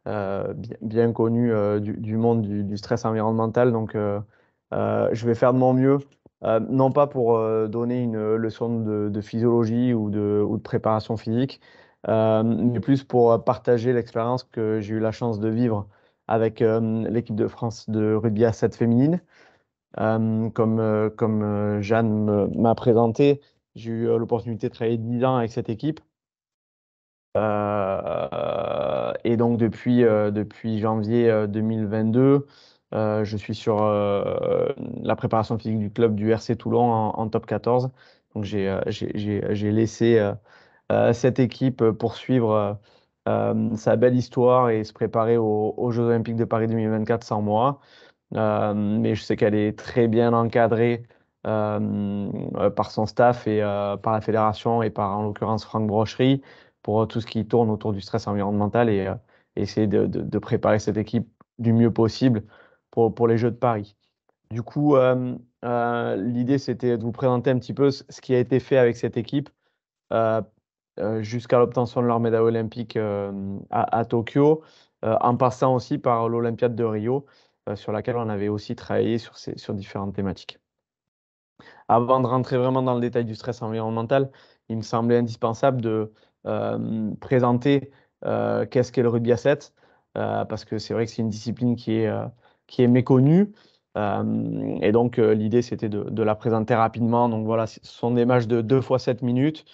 bien connu du monde du stress environnemental. Donc, je vais faire de mon mieux, non pas pour donner une leçon de physiologie ou de préparation physique, mais plus pour partager l'expérience que j'ai eu la chance de vivre avec l'équipe de France de rugby à 7 féminine. Comme Janne m'a présenté, j'ai eu l'opportunité de travailler 10 ans avec cette équipe. Et donc depuis janvier 2022, je suis sur la préparation physique du club du RC Toulon en top 14. Donc j'ai laissé cette équipe poursuivre sa belle histoire et se préparer aux Jeux olympiques de Paris 2024 sans moi. Mais je sais qu'elle est très bien encadrée par son staff et par la fédération et par en l'occurrence Franck Brocherie pour tout ce qui tourne autour du stress environnemental et essayer de préparer cette équipe du mieux possible pour les Jeux de Paris. Du coup, l'idée c'était de vous présenter un petit peu ce qui a été fait avec cette équipe jusqu'à l'obtention de leur médaille olympique à Tokyo, en passant aussi par l'Olympiade de Rio, sur laquelle on avait aussi travaillé sur différentes thématiques. Avant de rentrer vraiment dans le détail du stress environnemental, il me semblait indispensable de présenter qu'est-ce qu'est le rugby à 7, parce que c'est vrai que c'est une discipline qui est méconnue. Et donc, l'idée, c'était de la présenter rapidement. Donc voilà, ce sont des matchs de 2 fois 7 minutes.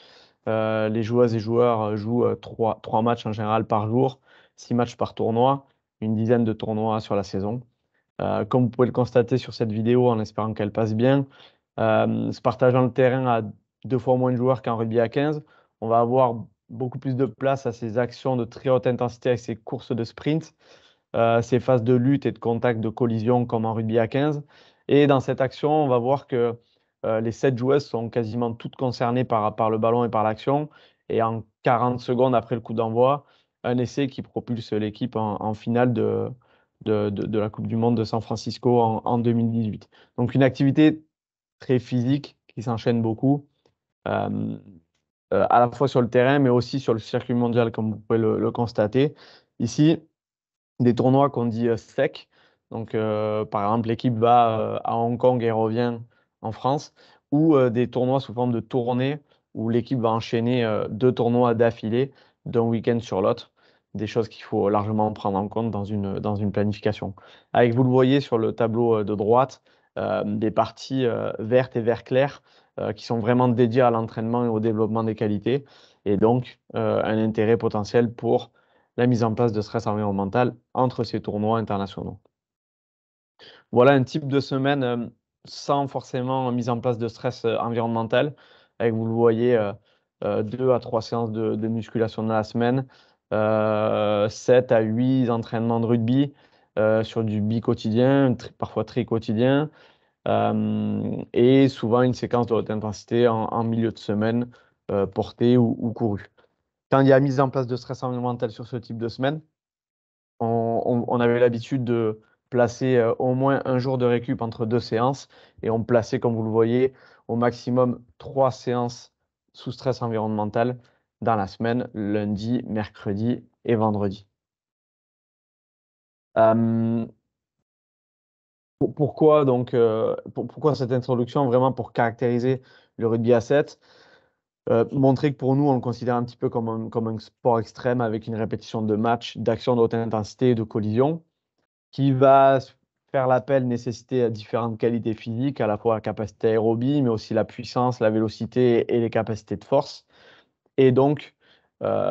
Les joueuses et joueurs jouent 3 matchs en général par jour, 6 matchs par tournoi, une dizaine de tournois sur la saison. Comme vous pouvez le constater sur cette vidéo, en espérant qu'elle passe bien, se partageant le terrain à 2 fois moins de joueurs qu'en rugby à 15, on va avoir beaucoup plus de place à ces actions de très haute intensité avec ces courses de sprint, ces phases de lutte et de contact de collision comme en rugby à 15. Et dans cette action, on va voir que les 7 joueuses sont quasiment toutes concernées par le ballon et par l'action. Et en 40 secondes après le coup d'envoi, un essai qui propulse l'équipe en finale de la Coupe du Monde de San Francisco en 2018. Donc une activité très physique qui s'enchaîne beaucoup, à la fois sur le terrain, mais aussi sur le circuit mondial, comme vous pouvez le constater. Ici, des tournois qu'on dit secs. Donc, par exemple, l'équipe va à Hong Kong et revient en France, ou des tournois sous forme de tournée, où l'équipe va enchaîner 2 tournois d'affilée d'un week-end sur l'autre. Des choses qu'il faut largement prendre en compte dans une planification. Avec, vous le voyez sur le tableau de droite, des parties vertes et vert clair qui sont vraiment dédiées à l'entraînement et au développement des qualités, et donc un intérêt potentiel pour la mise en place de stress environnemental entre ces tournois internationaux. Voilà un type de semaine sans forcément mise en place de stress environnemental, avec, vous le voyez, 2 à 3 séances de musculation dans la semaine, 7 à 8 entraînements de rugby sur du bi-quotidien, parfois très quotidien, et souvent une séquence de haute intensité en milieu de semaine, portée ou courue. Quand il y a mise en place de stress environnemental sur ce type de semaine, on avait l'habitude de placer au moins un jour de récup entre 2 séances, et on plaçait, comme vous le voyez, au maximum 3 séances sous stress environnemental dans la semaine, lundi, mercredi et vendredi. Pourquoi donc pourquoi cette introduction? Vraiment pour caractériser le rugby à 7, montrer que pour nous, on le considère un petit peu comme un sport extrême avec une répétition de matchs, d'actions de haute intensité et de collisions, qui va faire l'appel, nécessiter différentes qualités physiques, à la fois la capacité aérobie, mais aussi la puissance, la vélocité et les capacités de force. Et donc,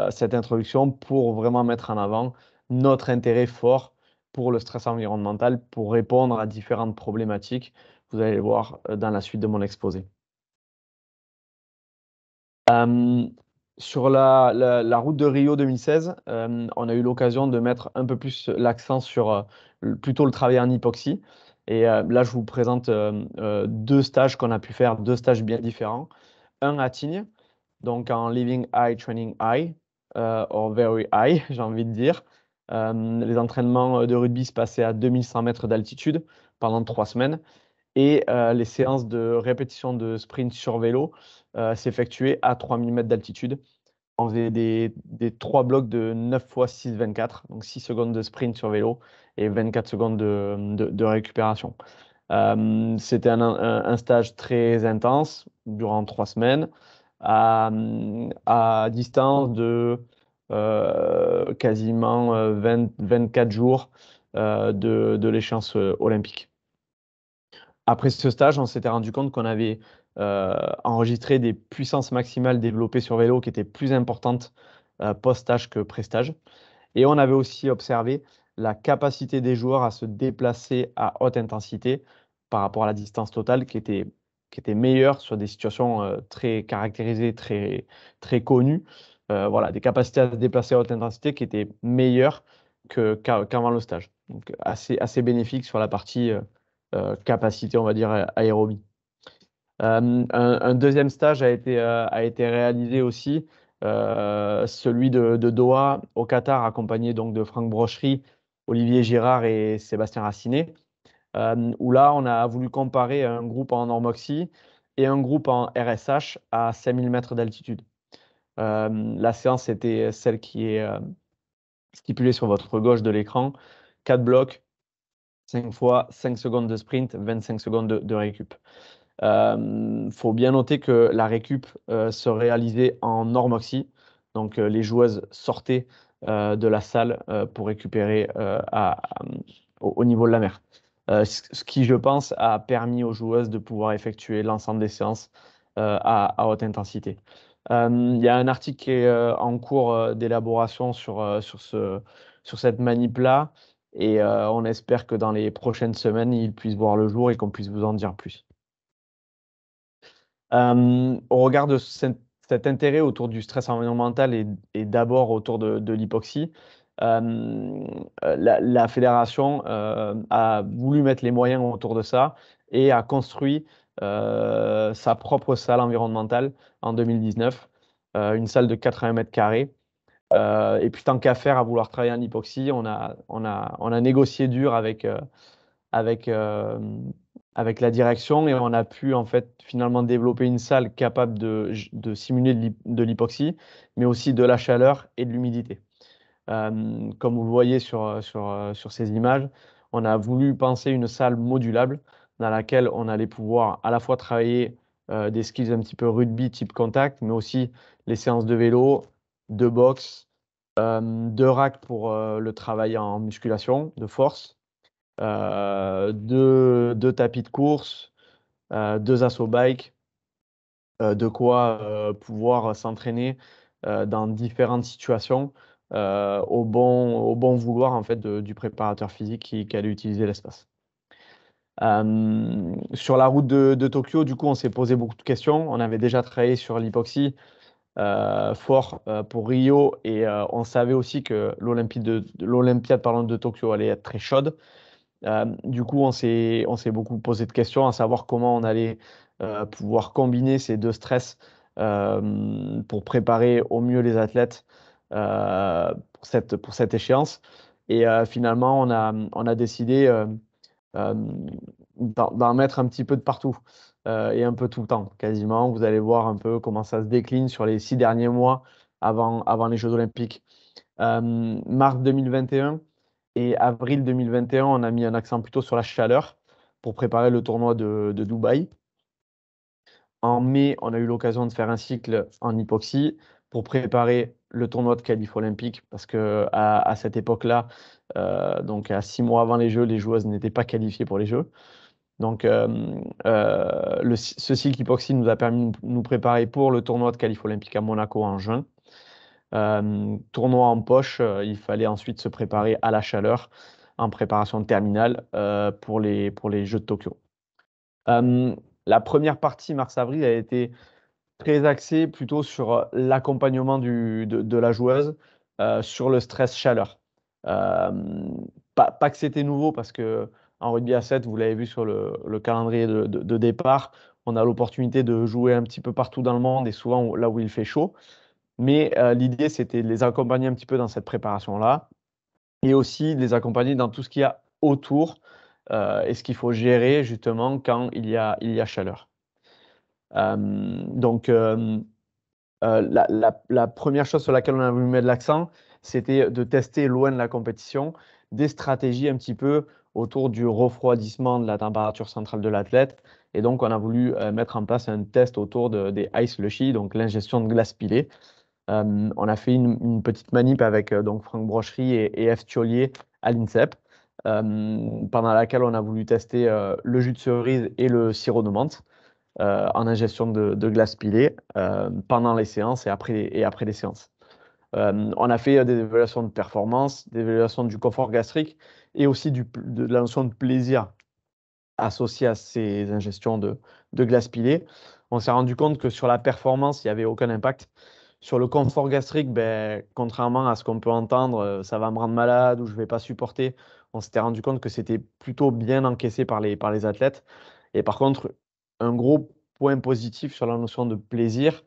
cette introduction pour vraiment mettre en avant notre intérêt fort pour le stress environnemental, pour répondre à différentes problématiques. Vous allez le voir dans la suite de mon exposé. Sur la route de Rio 2016, on a eu l'occasion de mettre un peu plus l'accent sur plutôt le travail en hypoxie. Et là, je vous présente deux stages qu'on a pu faire, deux stages bien différents. Un à Tignes, donc en Living High, Training High, or Very High, j'ai envie de dire. Les entraînements de rugby se passaient à 2100 mètres d'altitude pendant 3 semaines. Et les séances de répétition de sprint sur vélo s'effectuaient à 3000 mètres d'altitude. On faisait des 3 blocs de 9 x 6, 24, donc 6 secondes de sprint sur vélo et 24 secondes de récupération. C'était un stage très intense durant 3 semaines à distance de quasiment 24 jours de l'échéance olympique. Après ce stage, on s'était rendu compte qu'on avait enregistré des puissances maximales développées sur vélo qui étaient plus importantes post-stage que pré-stage. Et on avait aussi observé la capacité des joueurs à se déplacer à haute intensité par rapport à la distance totale qui était meilleure sur des situations très caractérisées, très connues. Voilà, des capacités à se déplacer à haute intensité qui étaient meilleures qu'avant le stage. Donc assez bénéfique sur la partie capacité, on va dire, aérobie. Un deuxième stage a été réalisé aussi, celui de Doha au Qatar, accompagné donc de Franck Brocherie, Olivier Girard et Sébastien Racinet, où là, on a voulu comparer un groupe en normoxie et un groupe en RSH à 5000 mètres d'altitude. La séance était celle qui est stipulée sur votre gauche de l'écran. 4 blocs, 5 fois 5 secondes de sprint, 25 secondes de récup. Faut bien noter que la récup se réalisait en normoxie. Donc, les joueuses sortaient de la salle pour récupérer au niveau de la mer. Ce qui, je pense, a permis aux joueuses de pouvoir effectuer l'ensemble des séances à haute intensité. Il y a un article qui est en cours d'élaboration sur cette manip-là. Et on espère que dans les prochaines semaines, il puisse voir le jour et qu'on puisse vous en dire plus. Au regard de cet intérêt autour du stress environnemental et d'abord autour de l'hypoxie, la fédération a voulu mettre les moyens autour de ça et a construit sa propre salle environnementale en 2019, une salle de 80 mètres carrés. Et puis tant qu'à faire, à vouloir travailler en hypoxie, on a négocié dur avec, avec la direction et on a pu en fait finalement développer une salle capable de simuler de l'hypoxie, mais aussi de la chaleur et de l'humidité. Comme vous le voyez sur ces images, on a voulu penser une salle modulable dans laquelle on allait pouvoir à la fois travailler des skills un petit peu rugby type contact, mais aussi les séances de vélo, de boxe, de rack pour le travail en musculation, de force, deux tapis de course, 2 assaut bike, de quoi pouvoir s'entraîner dans différentes situations au bon vouloir en fait du préparateur physique qui allait utiliser l'espace. Sur la route de Tokyo, du coup, on s'est posé beaucoup de questions. On avait déjà travaillé sur l'hypoxie fort pour Rio et on savait aussi que l'Olympiade de Tokyo allait être très chaude. Du coup, on s'est beaucoup posé de questions à savoir comment on allait pouvoir combiner ces deux stress pour préparer au mieux les athlètes pour cette échéance. Et finalement, on a décidé euh, d'en mettre un petit peu de partout et un peu tout le temps, quasiment. Vous allez voir un peu comment ça se décline sur les 6 derniers mois avant les Jeux olympiques. Mars 2021 et avril 2021, on a mis un accent plutôt sur la chaleur. pour préparer le tournoi de Dubaï. En mai, on a eu l'occasion de faire un cycle en hypoxie pour préparer le tournoi de qualif olympique parce qu'à cette époque-là, donc à 6 mois avant les Jeux, les joueuses n'étaient pas qualifiées pour les Jeux. Donc, ce cycle hypoxie nous a permis de nous préparer pour le tournoi de qualif olympique à Monaco en juin. Tournoi en poche, il fallait ensuite se préparer à la Chaleur en préparation terminale pour les Jeux de Tokyo. La première partie, mars-avril, a été très axée plutôt sur l'accompagnement de la joueuse, sur le stress chaleur. Pas que c'était nouveau parce que en rugby à 7, vous l'avez vu sur le calendrier de départ, on a l'opportunité de jouer un petit peu partout dans le monde et souvent là où il fait chaud. Mais l'idée, c'était de les accompagner un petit peu dans cette préparation-là et aussi de les accompagner dans tout ce qu'il y a autour et ce qu'il faut gérer justement quand il y a chaleur. Donc, la première chose sur laquelle on a voulu mettre l'accent, c'était de tester loin de la compétition des stratégies un petit peu autour du refroidissement de la température centrale de l'athlète. Et donc, on a voulu mettre en place un test autour des ice slushy, donc l'ingestion de glace pilée. On a fait une petite manip avec donc Franck Brocherie et F. Thiollier à l'INSEP, pendant laquelle on a voulu tester le jus de cerise et le sirop de menthe en ingestion de glace pilée pendant les séances et après les séances. On a fait des évaluations de performance, des évaluations du confort gastrique et aussi de la notion de plaisir associée à ces ingestions de glace pilée. On s'est rendu compte que sur la performance, il n'y avait aucun impact. Sur le confort gastrique, ben, contrairement à ce qu'on peut entendre, ça va me rendre malade ou je ne vais pas supporter, on s'était rendu compte que c'était plutôt bien encaissé par les athlètes. Et par contre, un gros point positif sur la notion de plaisir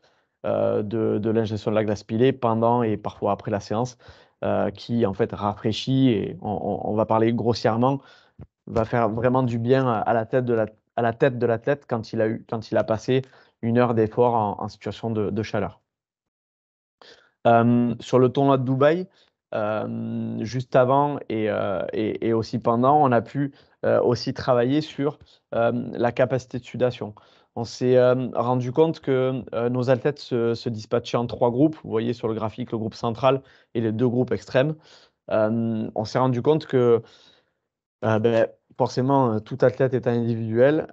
de l'ingestion de la glace pilée pendant et parfois après la séance, qui en fait rafraîchit et on va parler grossièrement, va faire vraiment du bien à la tête de l'athlète quand il a passé une heure d'effort en situation de chaleur. Sur le tournoi de Dubaï, juste avant et aussi pendant, on a pu aussi travailler sur la capacité de sudation. On s'est rendu compte que nos athlètes se dispatchaient en 3 groupes. Vous voyez sur le graphique le groupe central et les 2 groupes extrêmes. On s'est rendu compte que forcément, tout athlète est individuel.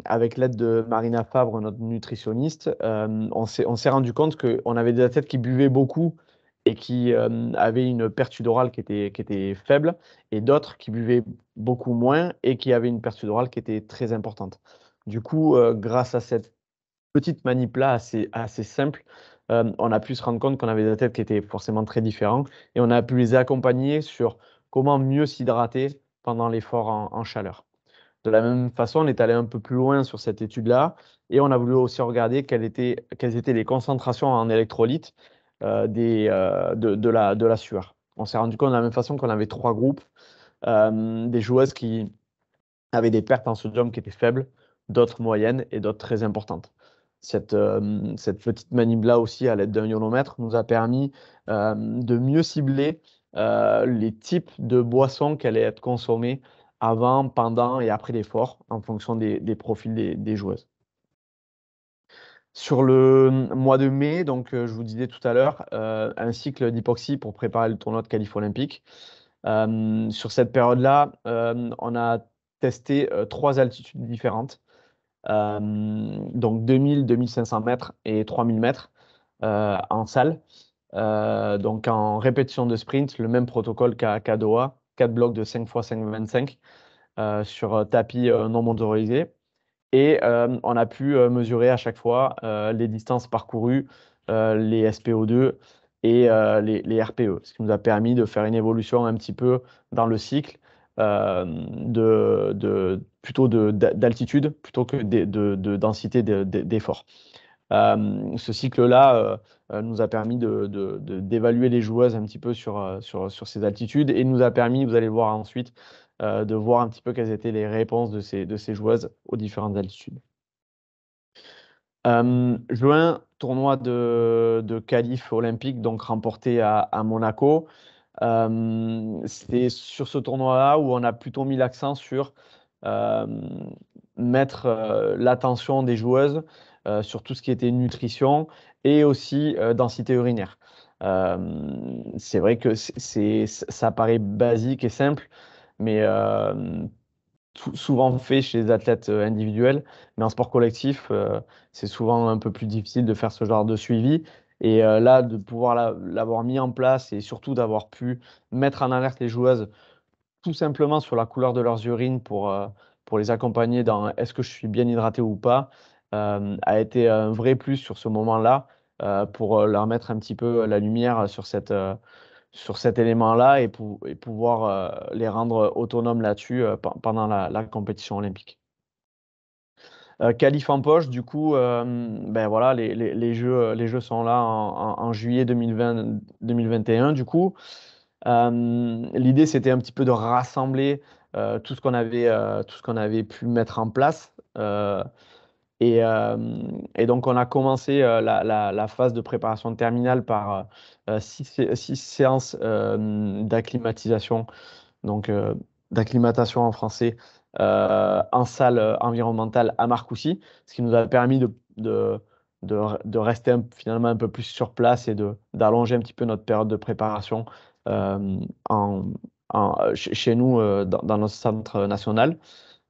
Avec l'aide de Marina Fabre, notre nutritionniste, on s'est rendu compte qu'on avait des athlètes qui buvaient beaucoup et qui avaient une perte sudorale qui était faible, et d'autres qui buvaient beaucoup moins et qui avaient une perte sudorale qui était très importante. Du coup, grâce à cette petite manip-là assez simple, on a pu se rendre compte qu'on avait des athlètes qui étaient forcément très différents et on a pu les accompagner sur comment mieux s'hydrater pendant l'effort en chaleur. De la même façon, on est allé un peu plus loin sur cette étude-là et on a voulu aussi regarder quelles étaient les concentrations en électrolytes de la sueur. On s'est rendu compte de la même façon qu'on avait 3 groupes, des joueuses qui avaient des pertes en sodium qui étaient faibles, d'autres moyennes et d'autres très importantes. Cette petite manip-là aussi, à l'aide d'un ionomètre, nous a permis de mieux cibler les types de boissons qui allaient être consommées avant, pendant et après l'effort, en fonction des profils des joueuses. Sur le mois de mai, donc je vous disais tout à l'heure, un cycle d'hypoxie pour préparer le tournoi de qualif olympique. Sur cette période-là, on a testé 3 altitudes différentes. Donc 2000, 2500 mètres et 3000 mètres en salle. Donc en répétition de sprint, le même protocole qu'à Doha, 4 blocs de 5 x 5,25 sur tapis non motorisé. Et on a pu mesurer à chaque fois les distances parcourues, les SPO2 et les RPE, ce qui nous a permis de faire une évolution un petit peu dans le cycle plutôt d'altitude plutôt que de densité d'effort. Ce cycle-là nous a permis d'évaluer les joueuses un petit peu sur ces altitudes et nous a permis, vous allez le voir ensuite, de voir un petit peu quelles étaient les réponses de ces joueuses aux différentes altitudes. Juin, tournoi de qualif olympique, donc remporté à Monaco. C'était sur ce tournoi-là où on a plutôt mis l'accent sur mettre l'attention des joueuses sur tout ce qui était nutrition et aussi densité urinaire. C'est vrai que ça paraît basique et simple, mais souvent fait chez les athlètes individuels, mais en sport collectif, c'est souvent un peu plus difficile de faire ce genre de suivi. Et là, de pouvoir l'avoir mis en place et surtout d'avoir pu mettre en alerte les joueuses tout simplement sur la couleur de leurs urines pour les accompagner dans est-ce que je suis bien hydraté ou pas, a été un vrai plus sur ce moment-là pour leur mettre un petit peu la lumière sur cet élément-là et pouvoir les rendre autonomes là-dessus pendant la compétition olympique. Qualif en poche, du coup, ben voilà, les Jeux sont là en juillet 2021. Du coup, l'idée, c'était un petit peu de rassembler tout ce qu'on avait pu mettre en place. Et donc, on a commencé la phase de préparation terminale par 6 séances d'acclimatisation, donc d'acclimatation en français, en salle environnementale à Marcoussis, ce qui nous a permis de rester finalement un peu plus sur place et d'allonger un petit peu notre période de préparation euh, chez nous dans notre centre national.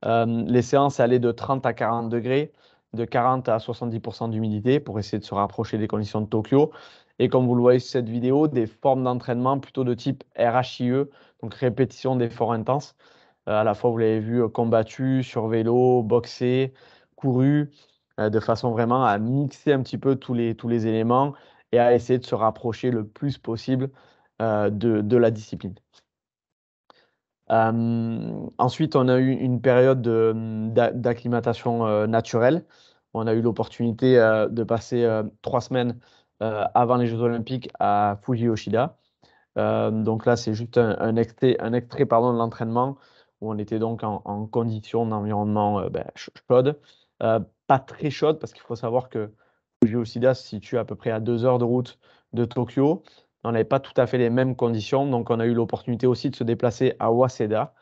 Les séances allaient de 30 à 40 degrés, de 40 à 70% d'humidité pour essayer de se rapprocher des conditions de Tokyo. Et comme vous le voyez sur cette vidéo, des formes d'entraînement plutôt de type RHIE, donc répétition d'efforts intenses. À la fois, vous l'avez vu, combattu, sur vélo, boxé, couru, de façon vraiment à mixer un petit peu tous les éléments et à essayer de se rapprocher le plus possible de la discipline. Ensuite, on a eu une période d'acclimatation naturelle. On a eu l'opportunité de passer 3 semaines avant les Jeux olympiques à Fuji Yoshida. Donc là, c'est juste un extrait pardon, de l'entraînement où on était donc en condition d'environnement chaude. Pas très chaude parce qu'il faut savoir que Fuji Yoshida se situe à peu près à 2 heures de route de Tokyo. On n'avait pas tout à fait les mêmes conditions, donc on a eu l'opportunité aussi de se déplacer à Waseda,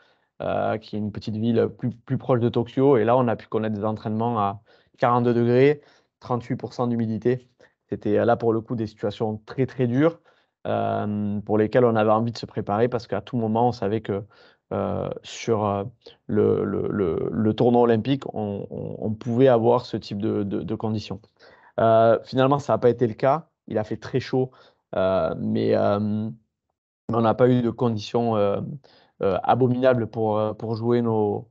qui est une petite ville plus proche de Tokyo. Et là, on a pu connaître des entraînements à 42 degrés, 38% d'humidité. C'était là pour le coup des situations très très dures pour lesquelles on avait envie de se préparer parce qu'à tout moment, on savait que sur le tournoi olympique, on pouvait avoir ce type de conditions. Finalement, ça n'a pas été le cas. Il a fait très chaud, mais on n'a pas eu de conditions abominables pour jouer nos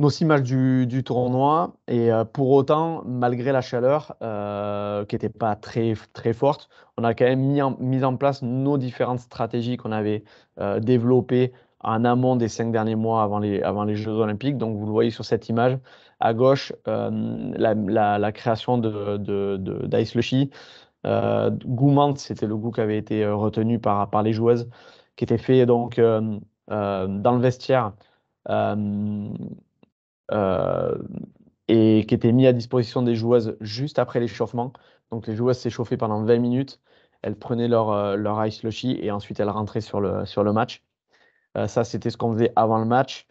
6 matchs du tournoi. Et pour autant, malgré la chaleur, qui n'était pas très, très forte, on a quand même mis en place nos différentes stratégies qu'on avait développées en amont des 5 derniers mois avant les Jeux olympiques. Donc, vous le voyez sur cette image. À gauche, la création d'Ice Lushy. Goumand, c'était le goût qui avait été retenu par les joueuses, qui était fait donc dans le vestiaire. Euh, et qui était mis à disposition des joueuses juste après l'échauffement. Donc les joueuses s'échauffaient pendant 20 minutes, elles prenaient leur ice slushy et ensuite elles rentraient sur le match. Ça, c'était ce qu'on faisait avant le match.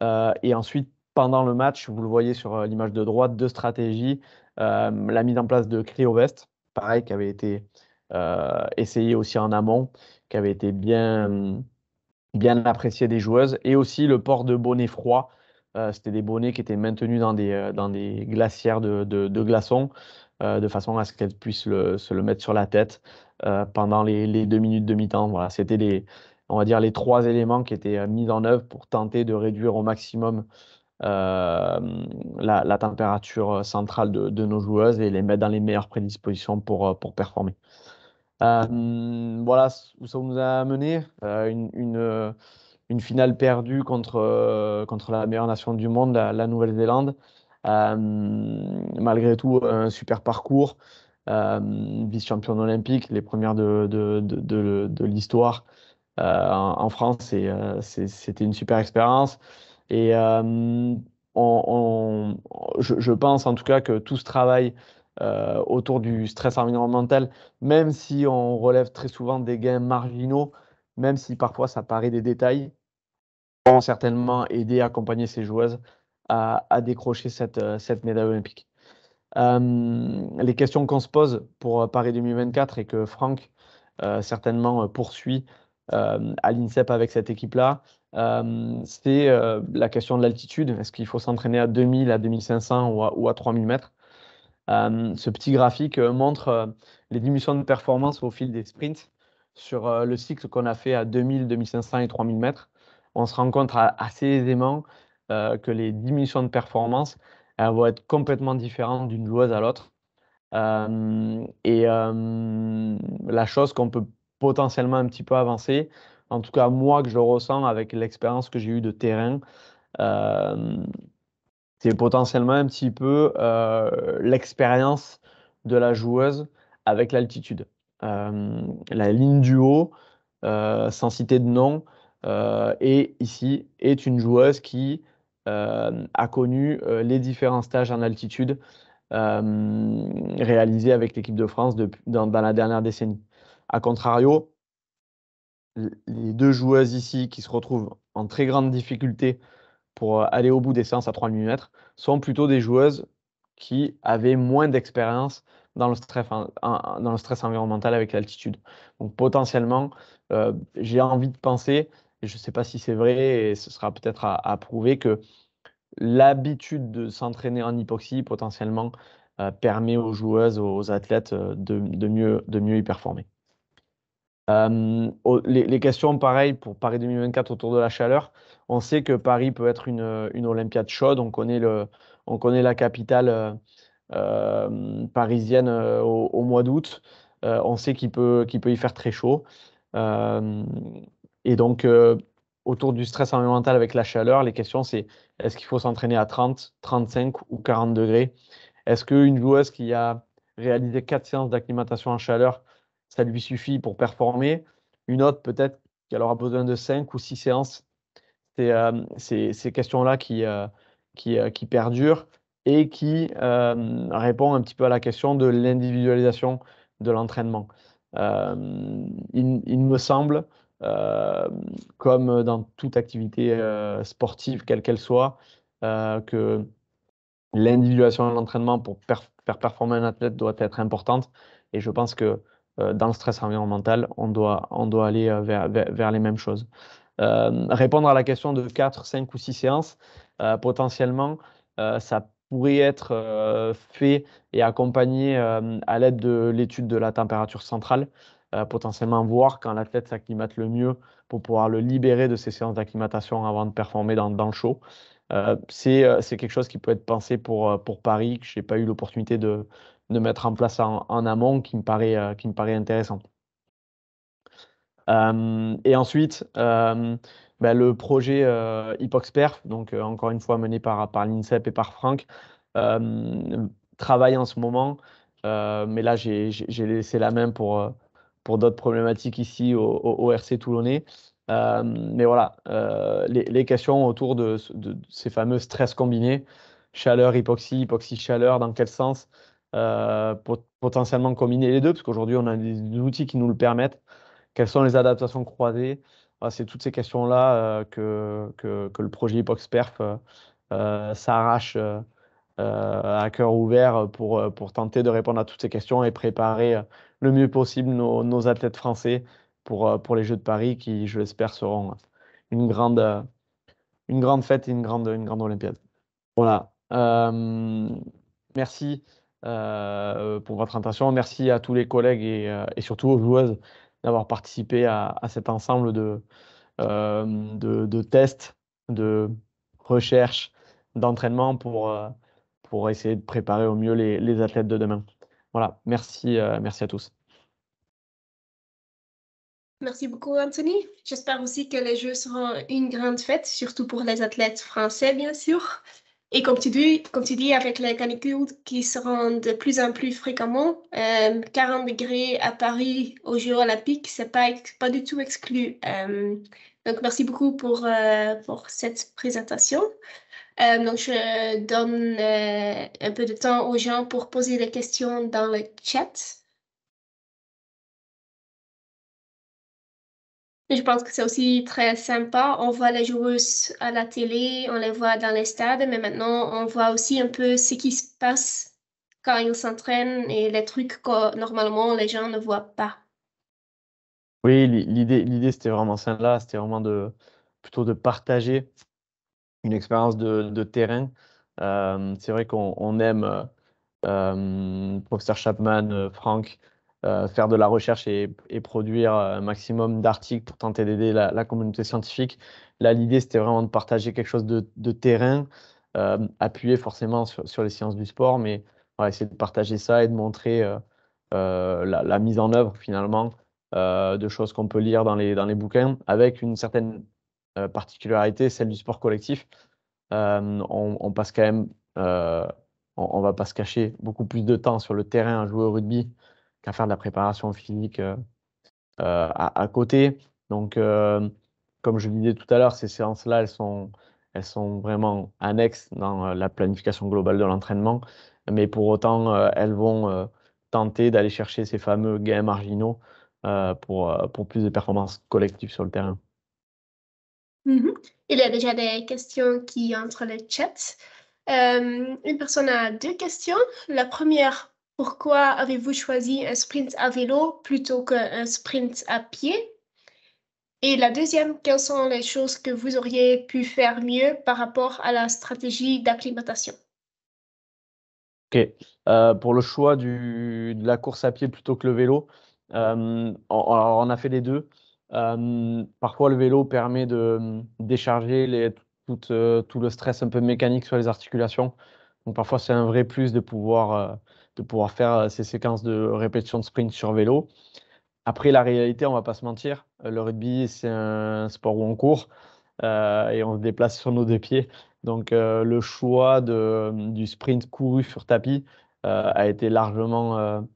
Et ensuite, pendant le match, vous le voyez sur l'image de droite, 2 stratégies. La mise en place de cryo-vest, pareil, qui avait été essayé aussi en amont, qui avait été bien apprécié des joueuses, et aussi le port de bonnets froids. C'était des bonnets qui étaient maintenus dans des glacières de glaçons, de façon à ce qu'elles puissent se le mettre sur la tête pendant les 2 minutes de mi-temps. Voilà, c'était on va dire les 3 éléments qui étaient mis en œuvre pour tenter de réduire au maximum la température centrale de nos joueuses et les mettre dans les meilleures prédispositions pour performer. Voilà où ça nous a amené. Une finale perdue contre la meilleure nation du monde, la Nouvelle-Zélande. Malgré tout, un super parcours. Vice-championne olympique, les premières de l'histoire en France. Et c'était une super expérience. Et je pense en tout cas que tout ce travail autour du stress environnemental, même si on relève très souvent des gains marginaux, même si parfois ça paraît des détails, vont certainement aider, accompagner ces joueuses à décrocher cette médaille olympique. Les questions qu'on se pose pour Paris 2024 et que Franck certainement poursuit à l'INSEP avec cette équipe-là, c'est la question de l'altitude. Est-ce qu'il faut s'entraîner à 2000, à 2500 ou à 3000 mètres? Ce petit graphique montre les diminutions de performance au fil des sprints sur le cycle qu'on a fait à 2000, 2500 et 3000 mètres. On se rend compte assez aisément que les diminutions de performance vont être complètement différentes d'une joueuse à l'autre. La chose qu'on peut potentiellement un petit peu avancer, en tout cas moi que je ressens avec l'expérience que j'ai eue de terrain, c'est potentiellement un petit peu l'expérience de la joueuse avec l'altitude. La ligne du haut, sans citer de nom, est une joueuse qui a connu les différents stages en altitude réalisés avec l'équipe de France dans la dernière décennie. A contrario, les deux joueuses ici qui se retrouvent en très grande difficulté pour aller au bout des séances à 3000 mètres sont plutôt des joueuses qui avaient moins d'expérience dans le stress environnemental avec l'altitude. Donc potentiellement, j'ai envie de penser, et je ne sais pas si c'est vrai, et ce sera peut-être à prouver, que l'habitude de s'entraîner en hypoxie potentiellement permet aux joueuses, aux athlètes de mieux y performer. Les questions, pareil, pour Paris 2024 autour de la chaleur. On sait que Paris peut être une Olympiade chaude. On connaît la capitale parisienne au mois d'août. On sait qu'il peut y faire très chaud. Et donc, autour du stress environnemental avec la chaleur, les questions, c'est est-ce qu'il faut s'entraîner à 30, 35 ou 40 degrés? Est-ce qu'une joueuse qui a réalisé 4 séances d'acclimatation en chaleur, ça lui suffit pour performer? Une autre, peut-être qu'elle aura besoin de 5 ou 6 séances. C'est ces questions-là qui perdurent et qui répondent un petit peu à la question de l'individualisation de l'entraînement. Il me semble, comme dans toute activité sportive, quelle qu'elle soit, que l'individualisation de l'entraînement pour faire performer un athlète doit être importante. Et je pense que dans le stress environnemental, on doit aller vers les mêmes choses. Répondre à la question de 4, 5 ou 6 séances, potentiellement, ça pourrait être fait et accompagné à l'aide de l'étude de la température centrale, potentiellement voir quand l'athlète s'acclimate le mieux pour pouvoir le libérer de ces séances d'acclimatation avant de performer dans le chaud. C'est quelque chose qui peut être pensé pour Paris, que je n'ai pas eu l'opportunité de mettre en place en amont, qui me paraît intéressant. Et ensuite, le projet HypoxPerf, donc encore une fois mené par l'INSEP et par Franck, travaille en ce moment, mais là j'ai laissé la main pour d'autres problématiques ici au RC Toulonnais. Mais voilà, les questions autour de ces fameux stress combinés, chaleur, hypoxie, hypoxie, chaleur, dans quel sens potentiellement combiner les deux, parce qu'aujourd'hui on a des outils qui nous le permettent. Quelles sont les adaptations croisées? C'est toutes ces questions-là que le projet HypoxPerf s'arrache à cœur ouvert pour tenter de répondre à toutes ces questions et préparer le mieux possible nos athlètes français pour les Jeux de Paris qui, je l'espère, seront une grande fête et une grande Olympiade. Voilà. Merci pour votre attention. Merci à tous les collègues et surtout aux joueuses d'avoir participé à cet ensemble de tests, de recherches, d'entraînement pour essayer de préparer au mieux les athlètes de demain. Voilà, merci à tous. Merci beaucoup, Anthony. J'espère aussi que les Jeux seront une grande fête, surtout pour les athlètes français, bien sûr. Et comme tu dis, avec les canicules qui seront de plus en plus fréquemment, 40 degrés à Paris aux Jeux olympiques, c'est pas du tout exclu. Donc, merci beaucoup pour cette présentation. Donc, je donne un peu de temps aux gens pour poser des questions dans le chat. Je pense que c'est aussi très sympa. On voit les joueuses à la télé, on les voit dans les stades, mais maintenant on voit aussi un peu ce qui se passe quand ils s'entraînent et les trucs que normalement les gens ne voient pas. Oui, l'idée, c'était vraiment celle-là, c'était vraiment plutôt de partager une expérience de terrain. C'est vrai qu'on aime, professeur Chapman, Franck, faire de la recherche et produire un maximum d'articles pour tenter d'aider la communauté scientifique. Là, l'idée, c'était vraiment de partager quelque chose de terrain, appuyé forcément sur les sciences du sport, mais voilà, essayer de partager ça et de montrer la mise en œuvre finalement de choses qu'on peut lire dans les bouquins, avec une certaine particularité, celle du sport collectif. On passe quand même, on va pas se cacher, beaucoup plus de temps sur le terrain à jouer au rugby qu'à faire de la préparation physique à côté. Donc, comme je le disais tout à l'heure, ces séances-là, elles sont vraiment annexes dans la planification globale de l'entraînement, mais pour autant, elles vont tenter d'aller chercher ces fameux gains marginaux pour plus de performances collectives sur le terrain. Mhm. Il y a déjà des questions qui entrent le chat. Une personne a deux questions. La première, pourquoi avez-vous choisi un sprint à vélo plutôt qu'un sprint à pied? Et la deuxième, quelles sont les choses que vous auriez pu faire mieux par rapport à la stratégie d'acclimatation? Ok. Pour le choix de la course à pied plutôt que le vélo, alors on a fait les deux. Parfois, le vélo permet de décharger tout le stress un peu mécanique sur les articulations. Donc parfois, c'est un vrai plus de pouvoir faire ces séquences de répétition de sprint sur vélo. Après, la réalité, on va pas se mentir, le rugby, c'est un sport où on court et on se déplace sur nos deux pieds. Donc, le choix du sprint couru sur tapis a été largement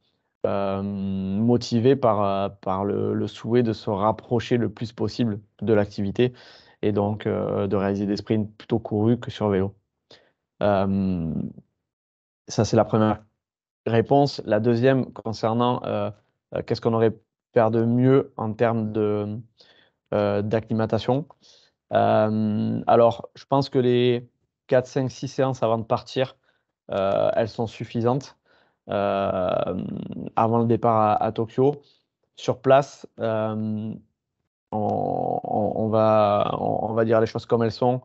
motivé par le souhait de se rapprocher le plus possible de l'activité et donc de réaliser des sprints plutôt courus que sur vélo. Euh, Ça, c'est la première réponse. La deuxième, concernant qu'est-ce qu'on aurait pu faire de mieux en termes d'acclimatation. Alors, je pense que les 4, 5, 6 séances avant de partir, elles sont suffisantes avant le départ à Tokyo. Sur place, on va dire les choses comme elles sont.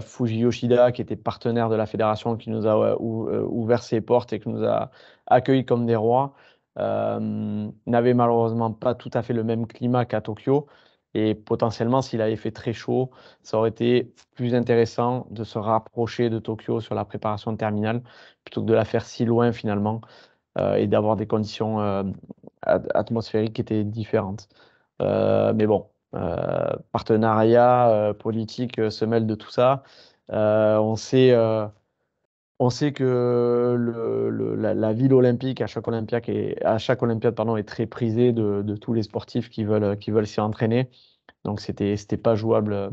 Fuji Yoshida, qui était partenaire de la fédération, qui nous a ouvert ses portes et qui nous a accueillis comme des rois, n'avait malheureusement pas tout à fait le même climat qu'à Tokyo. Et potentiellement, s'il avait fait très chaud, ça aurait été plus intéressant de se rapprocher de Tokyo sur la préparation terminale plutôt que de la faire si loin finalement et d'avoir des conditions atmosphériques qui étaient différentes. Mais bon, partenariat, politique se mêle de tout ça. On sait que la ville olympique à chaque Olympiade, pardon, est très prisée de tous les sportifs qui veulent s'y entraîner. Donc c'était pas jouable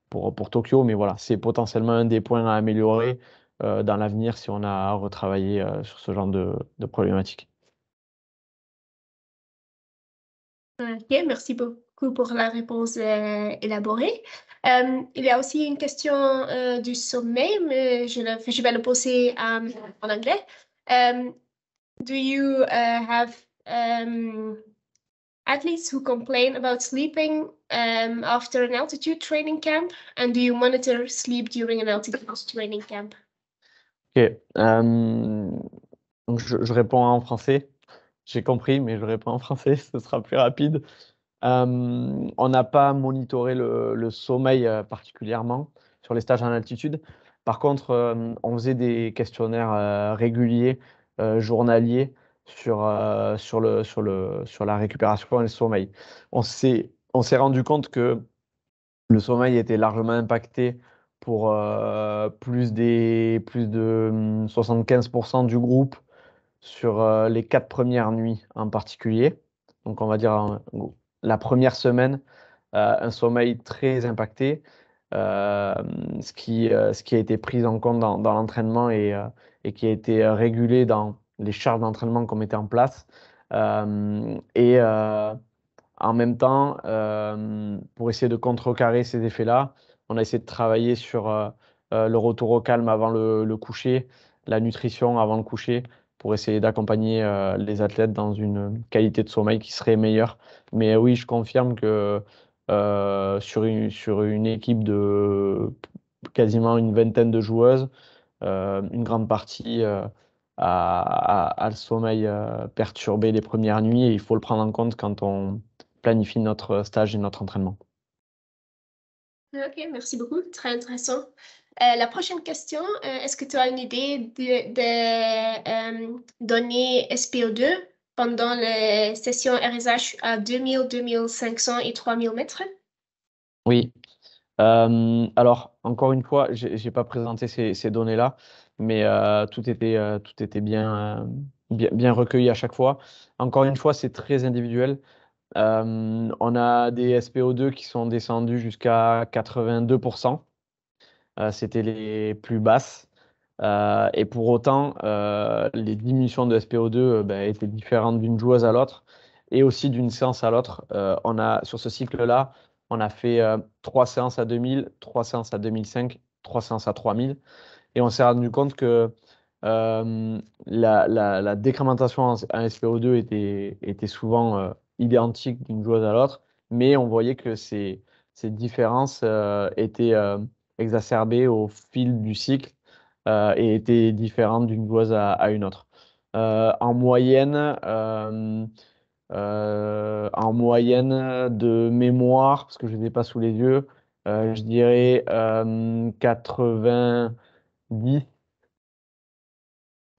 pour Tokyo, mais voilà, c'est potentiellement un des points à améliorer dans l'avenir si on a à retravailler sur ce genre de problématiques. Ok, merci beaucoup pour la réponse élaborée. Il y a aussi une question du sommeil, mais je vais le poser en anglais. Do you have athletes who complain about sleeping after an altitude training camp? And do you monitor sleep during an altitude training camp? Ok, donc je réponds en français. J'ai compris, mais je réponds en français, ce sera plus rapide. On n'a pas monitoré le sommeil particulièrement sur les stages en altitude. Par contre, on faisait des questionnaires réguliers, journaliers, sur la récupération et le sommeil. On s'est rendu compte que le sommeil était largement impacté pour plus de 75% du groupe sur les 4 premières nuits en particulier. Donc, on va dire la première semaine, un sommeil très impacté, euh, ce qui a été pris en compte dans l'entraînement et qui a été régulé dans les charges d'entraînement qu'on mettait en place. Et En même temps, pour essayer de contrecarrer ces effets-là, on a essayé de travailler sur le retour au calme avant le coucher, la nutrition avant le coucher, pour essayer d'accompagner les athlètes dans une qualité de sommeil qui serait meilleure. Mais oui, je confirme que sur une équipe de quasiment une vingtaine de joueuses, une grande partie a le sommeil perturbé les premières nuits et il faut le prendre en compte quand on planifie notre stage et notre entraînement. Ok, merci beaucoup, très intéressant. La prochaine question, est-ce que tu as une idée de données SPO2 pendant les sessions RSH à 2000, 2500 et 3000 mètres? Oui. Alors, encore une fois, je n'ai pas présenté ces données-là, mais tout était bien recueilli à chaque fois. Encore une fois, c'est très individuel. On a des SPO2 qui sont descendus jusqu'à 82%. C'était les plus basses. Et pour autant, les diminutions de SPO2 étaient différentes d'une joueuse à l'autre et aussi d'une séance à l'autre. Sur ce cycle-là, on a fait 3 séances à 2000, 3 séances à 2005, 3 séances à 3000. Et on s'est rendu compte que la décrémentation en SPO2 était souvent identique d'une joueuse à l'autre, mais on voyait que ces différences étaient exacerbées au fil du cycle et étaient différentes d'une joueuse à une autre. En moyenne de mémoire, parce que je ne les ai pas sous les yeux, je dirais 90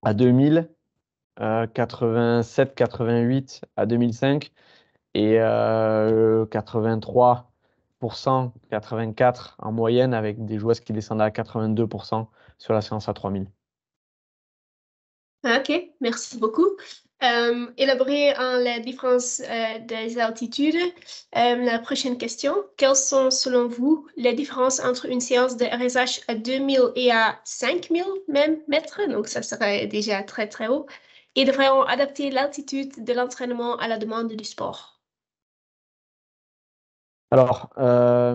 à 2000, 87, 88 à 2005 et 83%, 84 en moyenne avec des joueuses qui descendaient à 82% sur la séance à 3000. Ok, merci beaucoup. Élaborer la différence des altitudes. La prochaine question. Quelles sont, selon vous, les différences entre une séance de RSH à 2000 et à 5000 même mètres? Donc, ça serait déjà très, très haut. Et devrait-on adapter l'altitude de l'entraînement à la demande du sport? Alors, à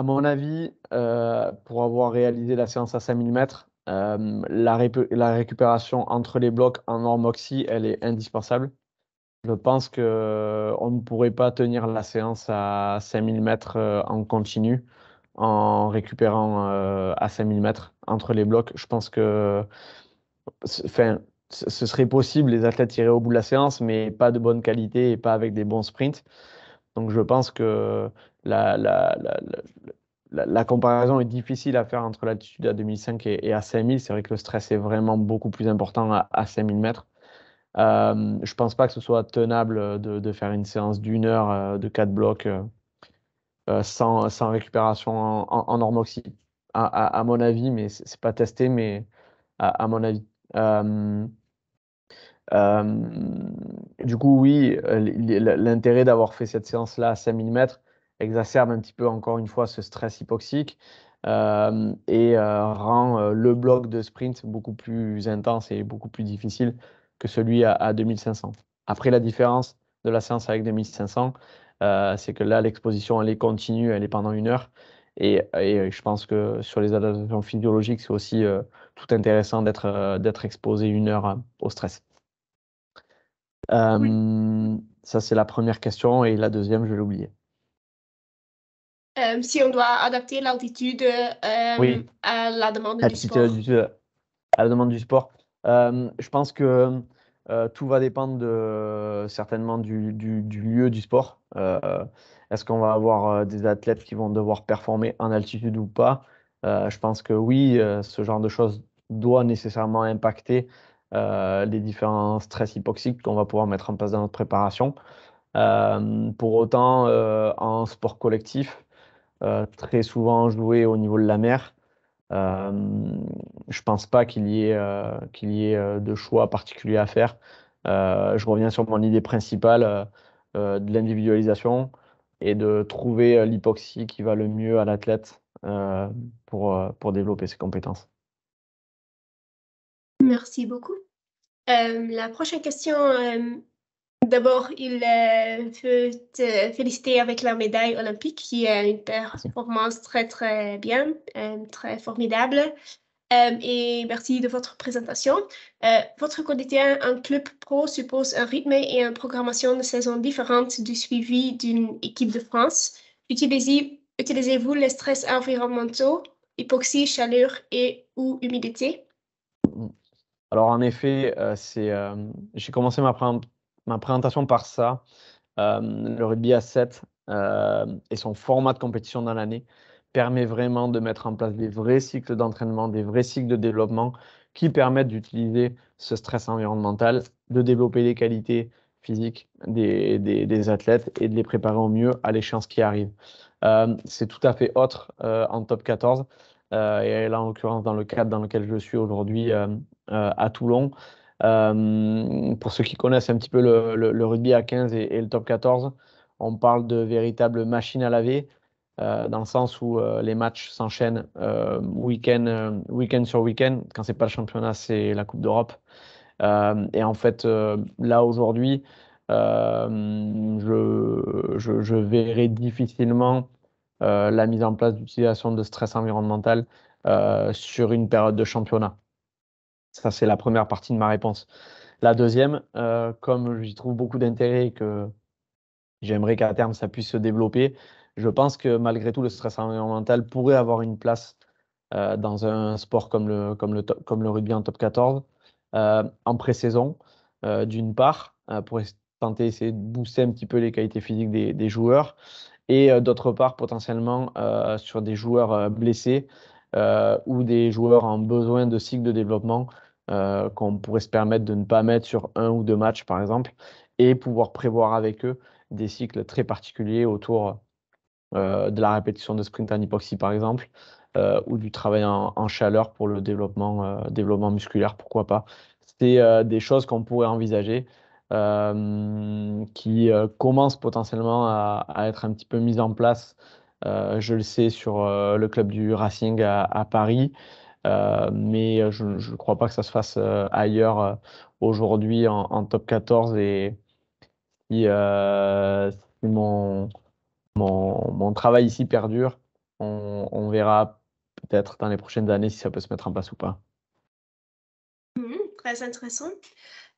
mon avis, pour avoir réalisé la séance à 5000 mètres, la récupération entre les blocs en normoxie, elle est indispensable. Je pense qu'on ne pourrait pas tenir la séance à 5000 mètres en continu en récupérant à 5000 mètres entre les blocs. Je pense que enfin, ce serait possible, les athlètes iraient au bout de la séance, mais pas de bonne qualité et pas avec des bons sprints. Donc je pense que la, la, la, la comparaison est difficile à faire entre l'altitude à 2005 et à 5000. C'est vrai que le stress est vraiment beaucoup plus important à 5000 mètres. Je pense pas que ce soit tenable de faire une séance d'une heure de 4 blocs sans récupération en normoxie. À mon avis, mais c'est pas testé, mais à mon avis. Euh, euh, du coup, oui, l'intérêt d'avoir fait cette séance-là à 5000 mètres exacerbe un petit peu encore une fois ce stress hypoxique et rend le bloc de sprint beaucoup plus intense et beaucoup plus difficile que celui à 2500. Après, la différence de la séance avec 2500, c'est que là, l'exposition, elle est continue, elle est pendant une heure. Et je pense que sur les adaptations physiologiques, c'est aussi tout intéressant d'être exposé une heure au stress. Oui. Ça, c'est la première question. Et la deuxième, je l'ai oubliée. Si on doit adapter l'altitude Oui, à la demande du altitude sport. à la demande du sport. Je pense que tout va dépendre certainement du lieu du sport. Est-ce qu'on va avoir des athlètes qui vont devoir performer en altitude ou pas? Je pense que oui, ce genre de choses doit nécessairement impacter les différents stress hypoxiques qu'on va pouvoir mettre en place dans notre préparation. Pour autant, en sport collectif, très souvent joué au niveau de la mer, je pense pas qu'il y ait de choix particulier à faire. Je reviens sur mon idée principale de l'individualisation et de trouver l'hypoxie qui va le mieux à l'athlète pour développer ses compétences. Merci beaucoup. La prochaine question, D'abord, il veut te féliciter avec la médaille olympique, qui est une performance très, très bien, très formidable. Et merci de votre présentation. Votre quotidien en club pro suppose un rythme et une programmation de saison différente du suivi d'une équipe de France. Utilisez-vous les stress environnementaux, hypoxie, chaleur et ou humidité? Alors en effet, j'ai commencé ma présentation par ça. Le rugby à 7 et son format de compétition dans l'année permet vraiment de mettre en place des vrais cycles d'entraînement, des vrais cycles de développement qui permettent d'utiliser ce stress environnemental, de développer les qualités physiques des athlètes et de les préparer au mieux à l'échéance qui arrive. C'est tout à fait autre en top 14 et là en l'occurrence dans le cadre dans lequel je suis aujourd'hui à Toulon. Pour ceux qui connaissent un petit peu le rugby à 15 et le top 14, on parle de véritables machines à laver, dans le sens où les matchs s'enchaînent week-end sur week-end. Quand c'est pas le championnat, c'est la Coupe d'Europe. Et en fait, là aujourd'hui, je verrai difficilement la mise en place d'utilisation de stress environnemental sur une période de championnat. Ça, c'est la première partie de ma réponse. La deuxième, comme j'y trouve beaucoup d'intérêt et que j'aimerais qu'à terme ça puisse se développer, je pense que malgré tout, le stress environnemental pourrait avoir une place dans un sport comme le rugby en top 14, en pré-saison, d'une part, pour tenter essayer de booster un petit peu les qualités physiques des joueurs, et d'autre part, potentiellement sur des joueurs blessés ou des joueurs en besoin de cycle de développement qu'on pourrait se permettre de ne pas mettre sur un ou deux matchs, par exemple, et pouvoir prévoir avec eux des cycles très particuliers autour de la répétition de sprint en hypoxie, par exemple, ou du travail en chaleur pour le développement musculaire, pourquoi pas. C'est des choses qu'on pourrait envisager, qui commencent potentiellement à être un petit peu mises en place. Je le sais sur le club du Racing à Paris, mais je ne crois pas que ça se fasse ailleurs aujourd'hui en top 14. Et si mon travail ici perdure, on verra peut-être dans les prochaines années si ça peut se mettre en place ou pas. Très intéressant.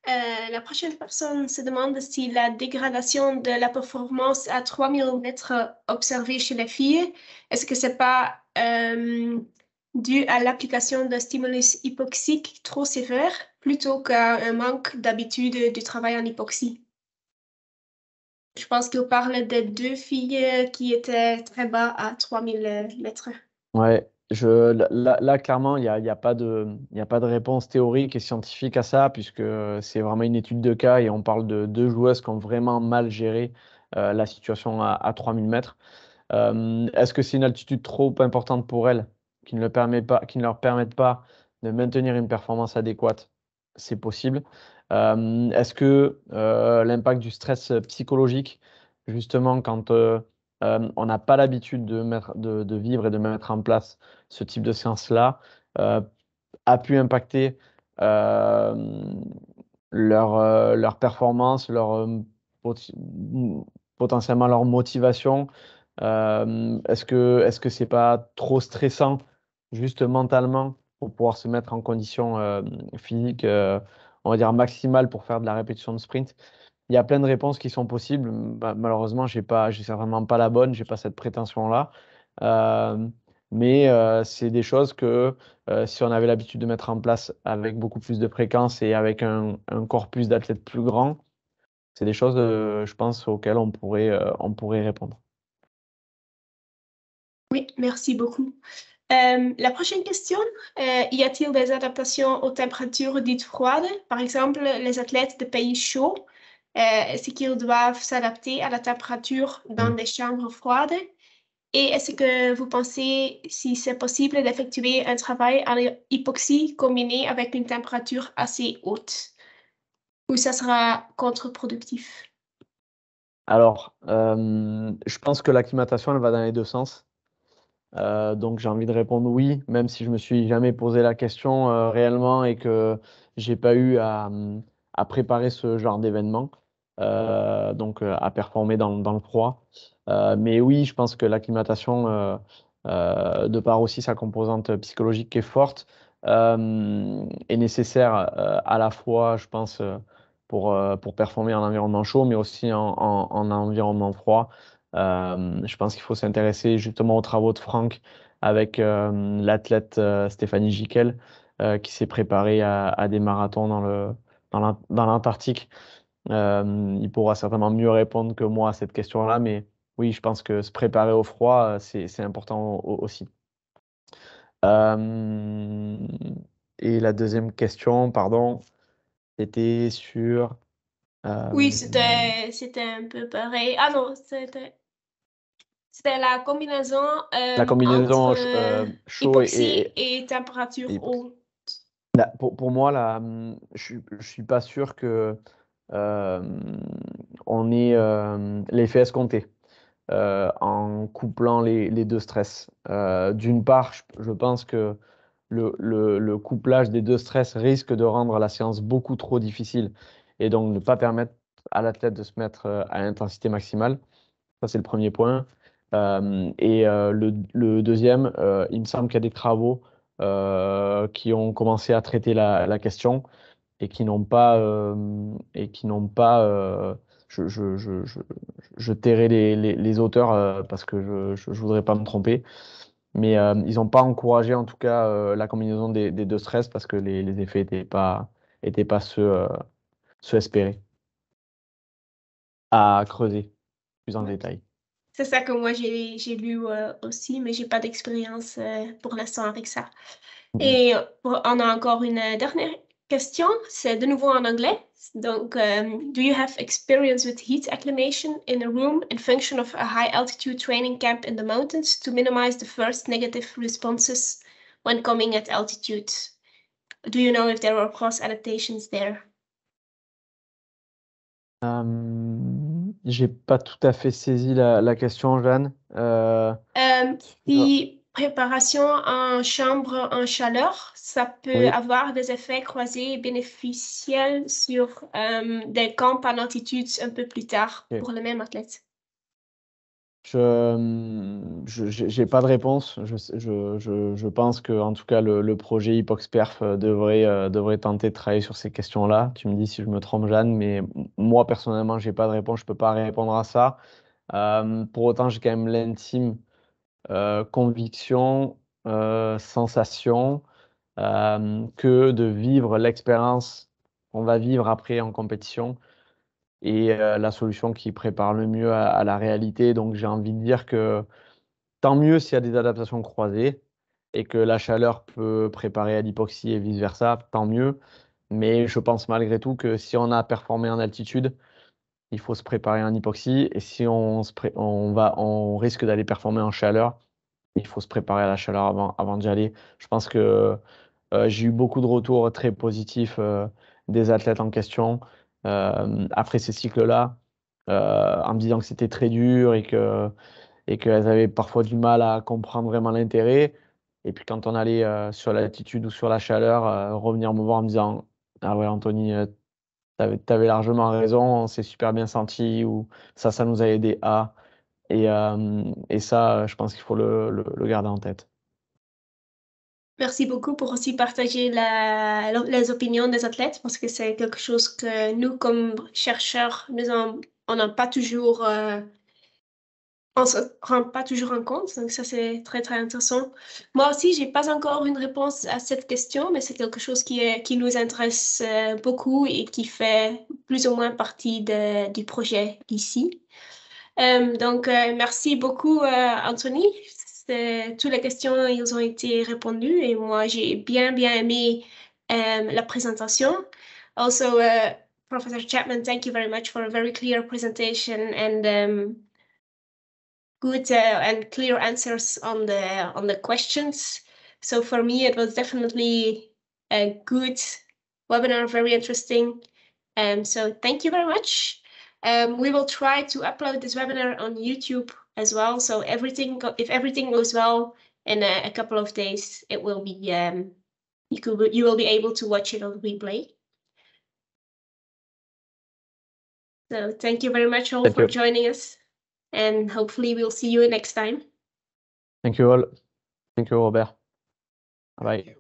La prochaine personne se demande si la dégradation de la performance à 3000 mètres observée chez les filles, est-ce que c'est pas dû à l'application d'un stimulus hypoxique trop sévère plutôt qu'à un manque d'habitude du travail en hypoxie? Je pense qu'il parle de deux filles qui étaient très bas à 3000 mètres. Ouais, là, clairement, il y a pas de réponse théorique et scientifique à ça, puisque c'est vraiment une étude de cas et on parle de deux joueuses qui ont vraiment mal géré la situation à 3000 mètres. Est-ce que c'est une altitude trop importante pour elles qui ne leur permettent pas de maintenir une performance adéquate? C'est possible. Est-ce que l'impact du stress psychologique, justement, quand on n'a pas l'habitude de vivre et de mettre en place ce type de séance-là, a pu impacter euh, leur performance, poti- potentiellement leur motivation? Est-ce que c'est pas trop stressant, juste mentalement, pour pouvoir se mettre en condition physique, on va dire maximale pour faire de la répétition de sprint? Il y a plein de réponses qui sont possibles. Malheureusement, j'ai certainement pas la bonne, j'ai pas cette prétention-là. Euh, mais c'est des choses que si on avait l'habitude de mettre en place avec beaucoup plus de fréquence et avec un corpus d'athlètes plus grand, c'est des choses, je pense, auxquelles on pourrait répondre. Oui, merci beaucoup. La prochaine question, y a-t-il des adaptations aux températures dites froides? Par exemple, les athlètes de pays chauds, est-ce qu'ils doivent s'adapter à la température dans des chambres froides? Et est-ce que vous pensez si c'est possible d'effectuer un travail en hypoxie combiné avec une température assez haute? Ou ça sera contre-productif? Alors, je pense que l'acclimatation, elle va dans les deux sens. Donc j'ai envie de répondre oui, même si je me suis jamais posé la question réellement et que j'ai pas eu à préparer ce genre d'événement. donc à performer dans le froid. Mais oui, je pense que l'acclimatation, de par aussi sa composante psychologique qui est forte, est nécessaire à la fois, je pense, pour performer en environnement chaud, mais aussi en environnement froid. Je pense qu'il faut s'intéresser justement aux travaux de Franck avec l'athlète Stéphanie Giquel, qui s'est préparée à des marathons dans l'Antarctique. Il pourra certainement mieux répondre que moi à cette question-là, mais oui, je pense que se préparer au froid, c'est important aussi. Euh, et la deuxième question, pardon, c'était sur Oui, c'était un peu pareil. Ah non, c'était la combinaison la entre combinaison chaud hypoxie et température et haute. pour moi, là, je suis pas sûr que euh, on ait l'effet escompté en couplant les deux stress. D'une part, je pense que le couplage des deux stress risque de rendre la séance beaucoup trop difficile et donc ne pas permettre à l'athlète de se mettre à l'intensité maximale. Ça, c'est le premier point. Le deuxième, il me semble qu'il y a des travaux qui ont commencé à traiter la question et qui n'ont pas, je tairai les auteurs parce que je voudrais pas me tromper, mais ils n'ont pas encouragé en tout cas la combinaison des deux stress parce que les effets étaient pas ceux espérés. À creuser plus en Ouais. détail. C'est ça que moi j'ai lu aussi, mais j'ai pas d'expérience pour l'instant avec ça. Et on a encore une dernière question, c'est de nouveau en anglais. Donc, do you have experience with heat acclimation in a room in function of a high altitude training camp in the mountains to minimize the first negative responses when coming at altitude? Do you know if there are cross adaptations there? J'ai pas tout à fait saisi la question, Jeanne. Si préparation en chambre en chaleur, ça peut Oui, avoir des effets croisés bénéficiels sur des camps en altitude un peu plus tard ok. pour le même athlète. J'ai pas de réponse. Je pense que en tout cas le projet HypoxPerf devrait tenter de travailler sur ces questions-là. Tu me dis si je me trompe, Jeanne, mais moi personnellement, j'ai pas de réponse. Je peux pas répondre à ça. Pour autant, j'ai quand même l'intime conviction, sensation que de vivre l'expérience qu'on va vivre après en compétition et la solution qui prépare le mieux à la réalité. Donc j'ai envie de dire que tant mieux s'il y a des adaptations croisées et que la chaleur peut préparer à l'hypoxie et vice-versa, tant mieux. Mais je pense malgré tout que si on a performé en altitude, il faut se préparer en hypoxie. Et si on risque d'aller performer en chaleur, il faut se préparer à la chaleur avant d'y aller. Je pense que j'ai eu beaucoup de retours très positifs des athlètes en question après ces cycles-là, en me disant que c'était très dur et qu'elles avaient parfois du mal à comprendre vraiment l'intérêt. Et puis quand on allait sur l'altitude ou sur la chaleur, revenir me voir en me disant ah ouais, Anthony, t'avais largement raison, on s'est super bien senti, ou ça nous a aidé à. Et ça, je pense qu'il faut le garder en tête. Merci beaucoup pour aussi partager les opinions des athlètes parce que c'est quelque chose que nous, comme chercheurs, on n'a pas toujours on se rend pas toujours en compte, donc ça c'est très très intéressant. Moi aussi, j'ai pas encore une réponse à cette question, mais c'est quelque chose qui nous intéresse beaucoup et qui fait plus ou moins partie du projet ici. Merci beaucoup, Anthony. Toutes les questions, ils ont été répondues et moi, j'ai bien aimé la présentation. Also, Professor Chapman, thank you very much for a very clear presentation and good and clear answers on the questions. So for me, it was definitely a good webinar, very interesting. So thank you very much. We will try to upload this webinar on YouTube as well. So if everything goes well, in a couple of days, it will be you will be able to watch it on replay. So thank you very much all Thank for you. joining us, and hopefully we'll see you next time. Thank you all. Thank you, Robert. Bye. Thank you.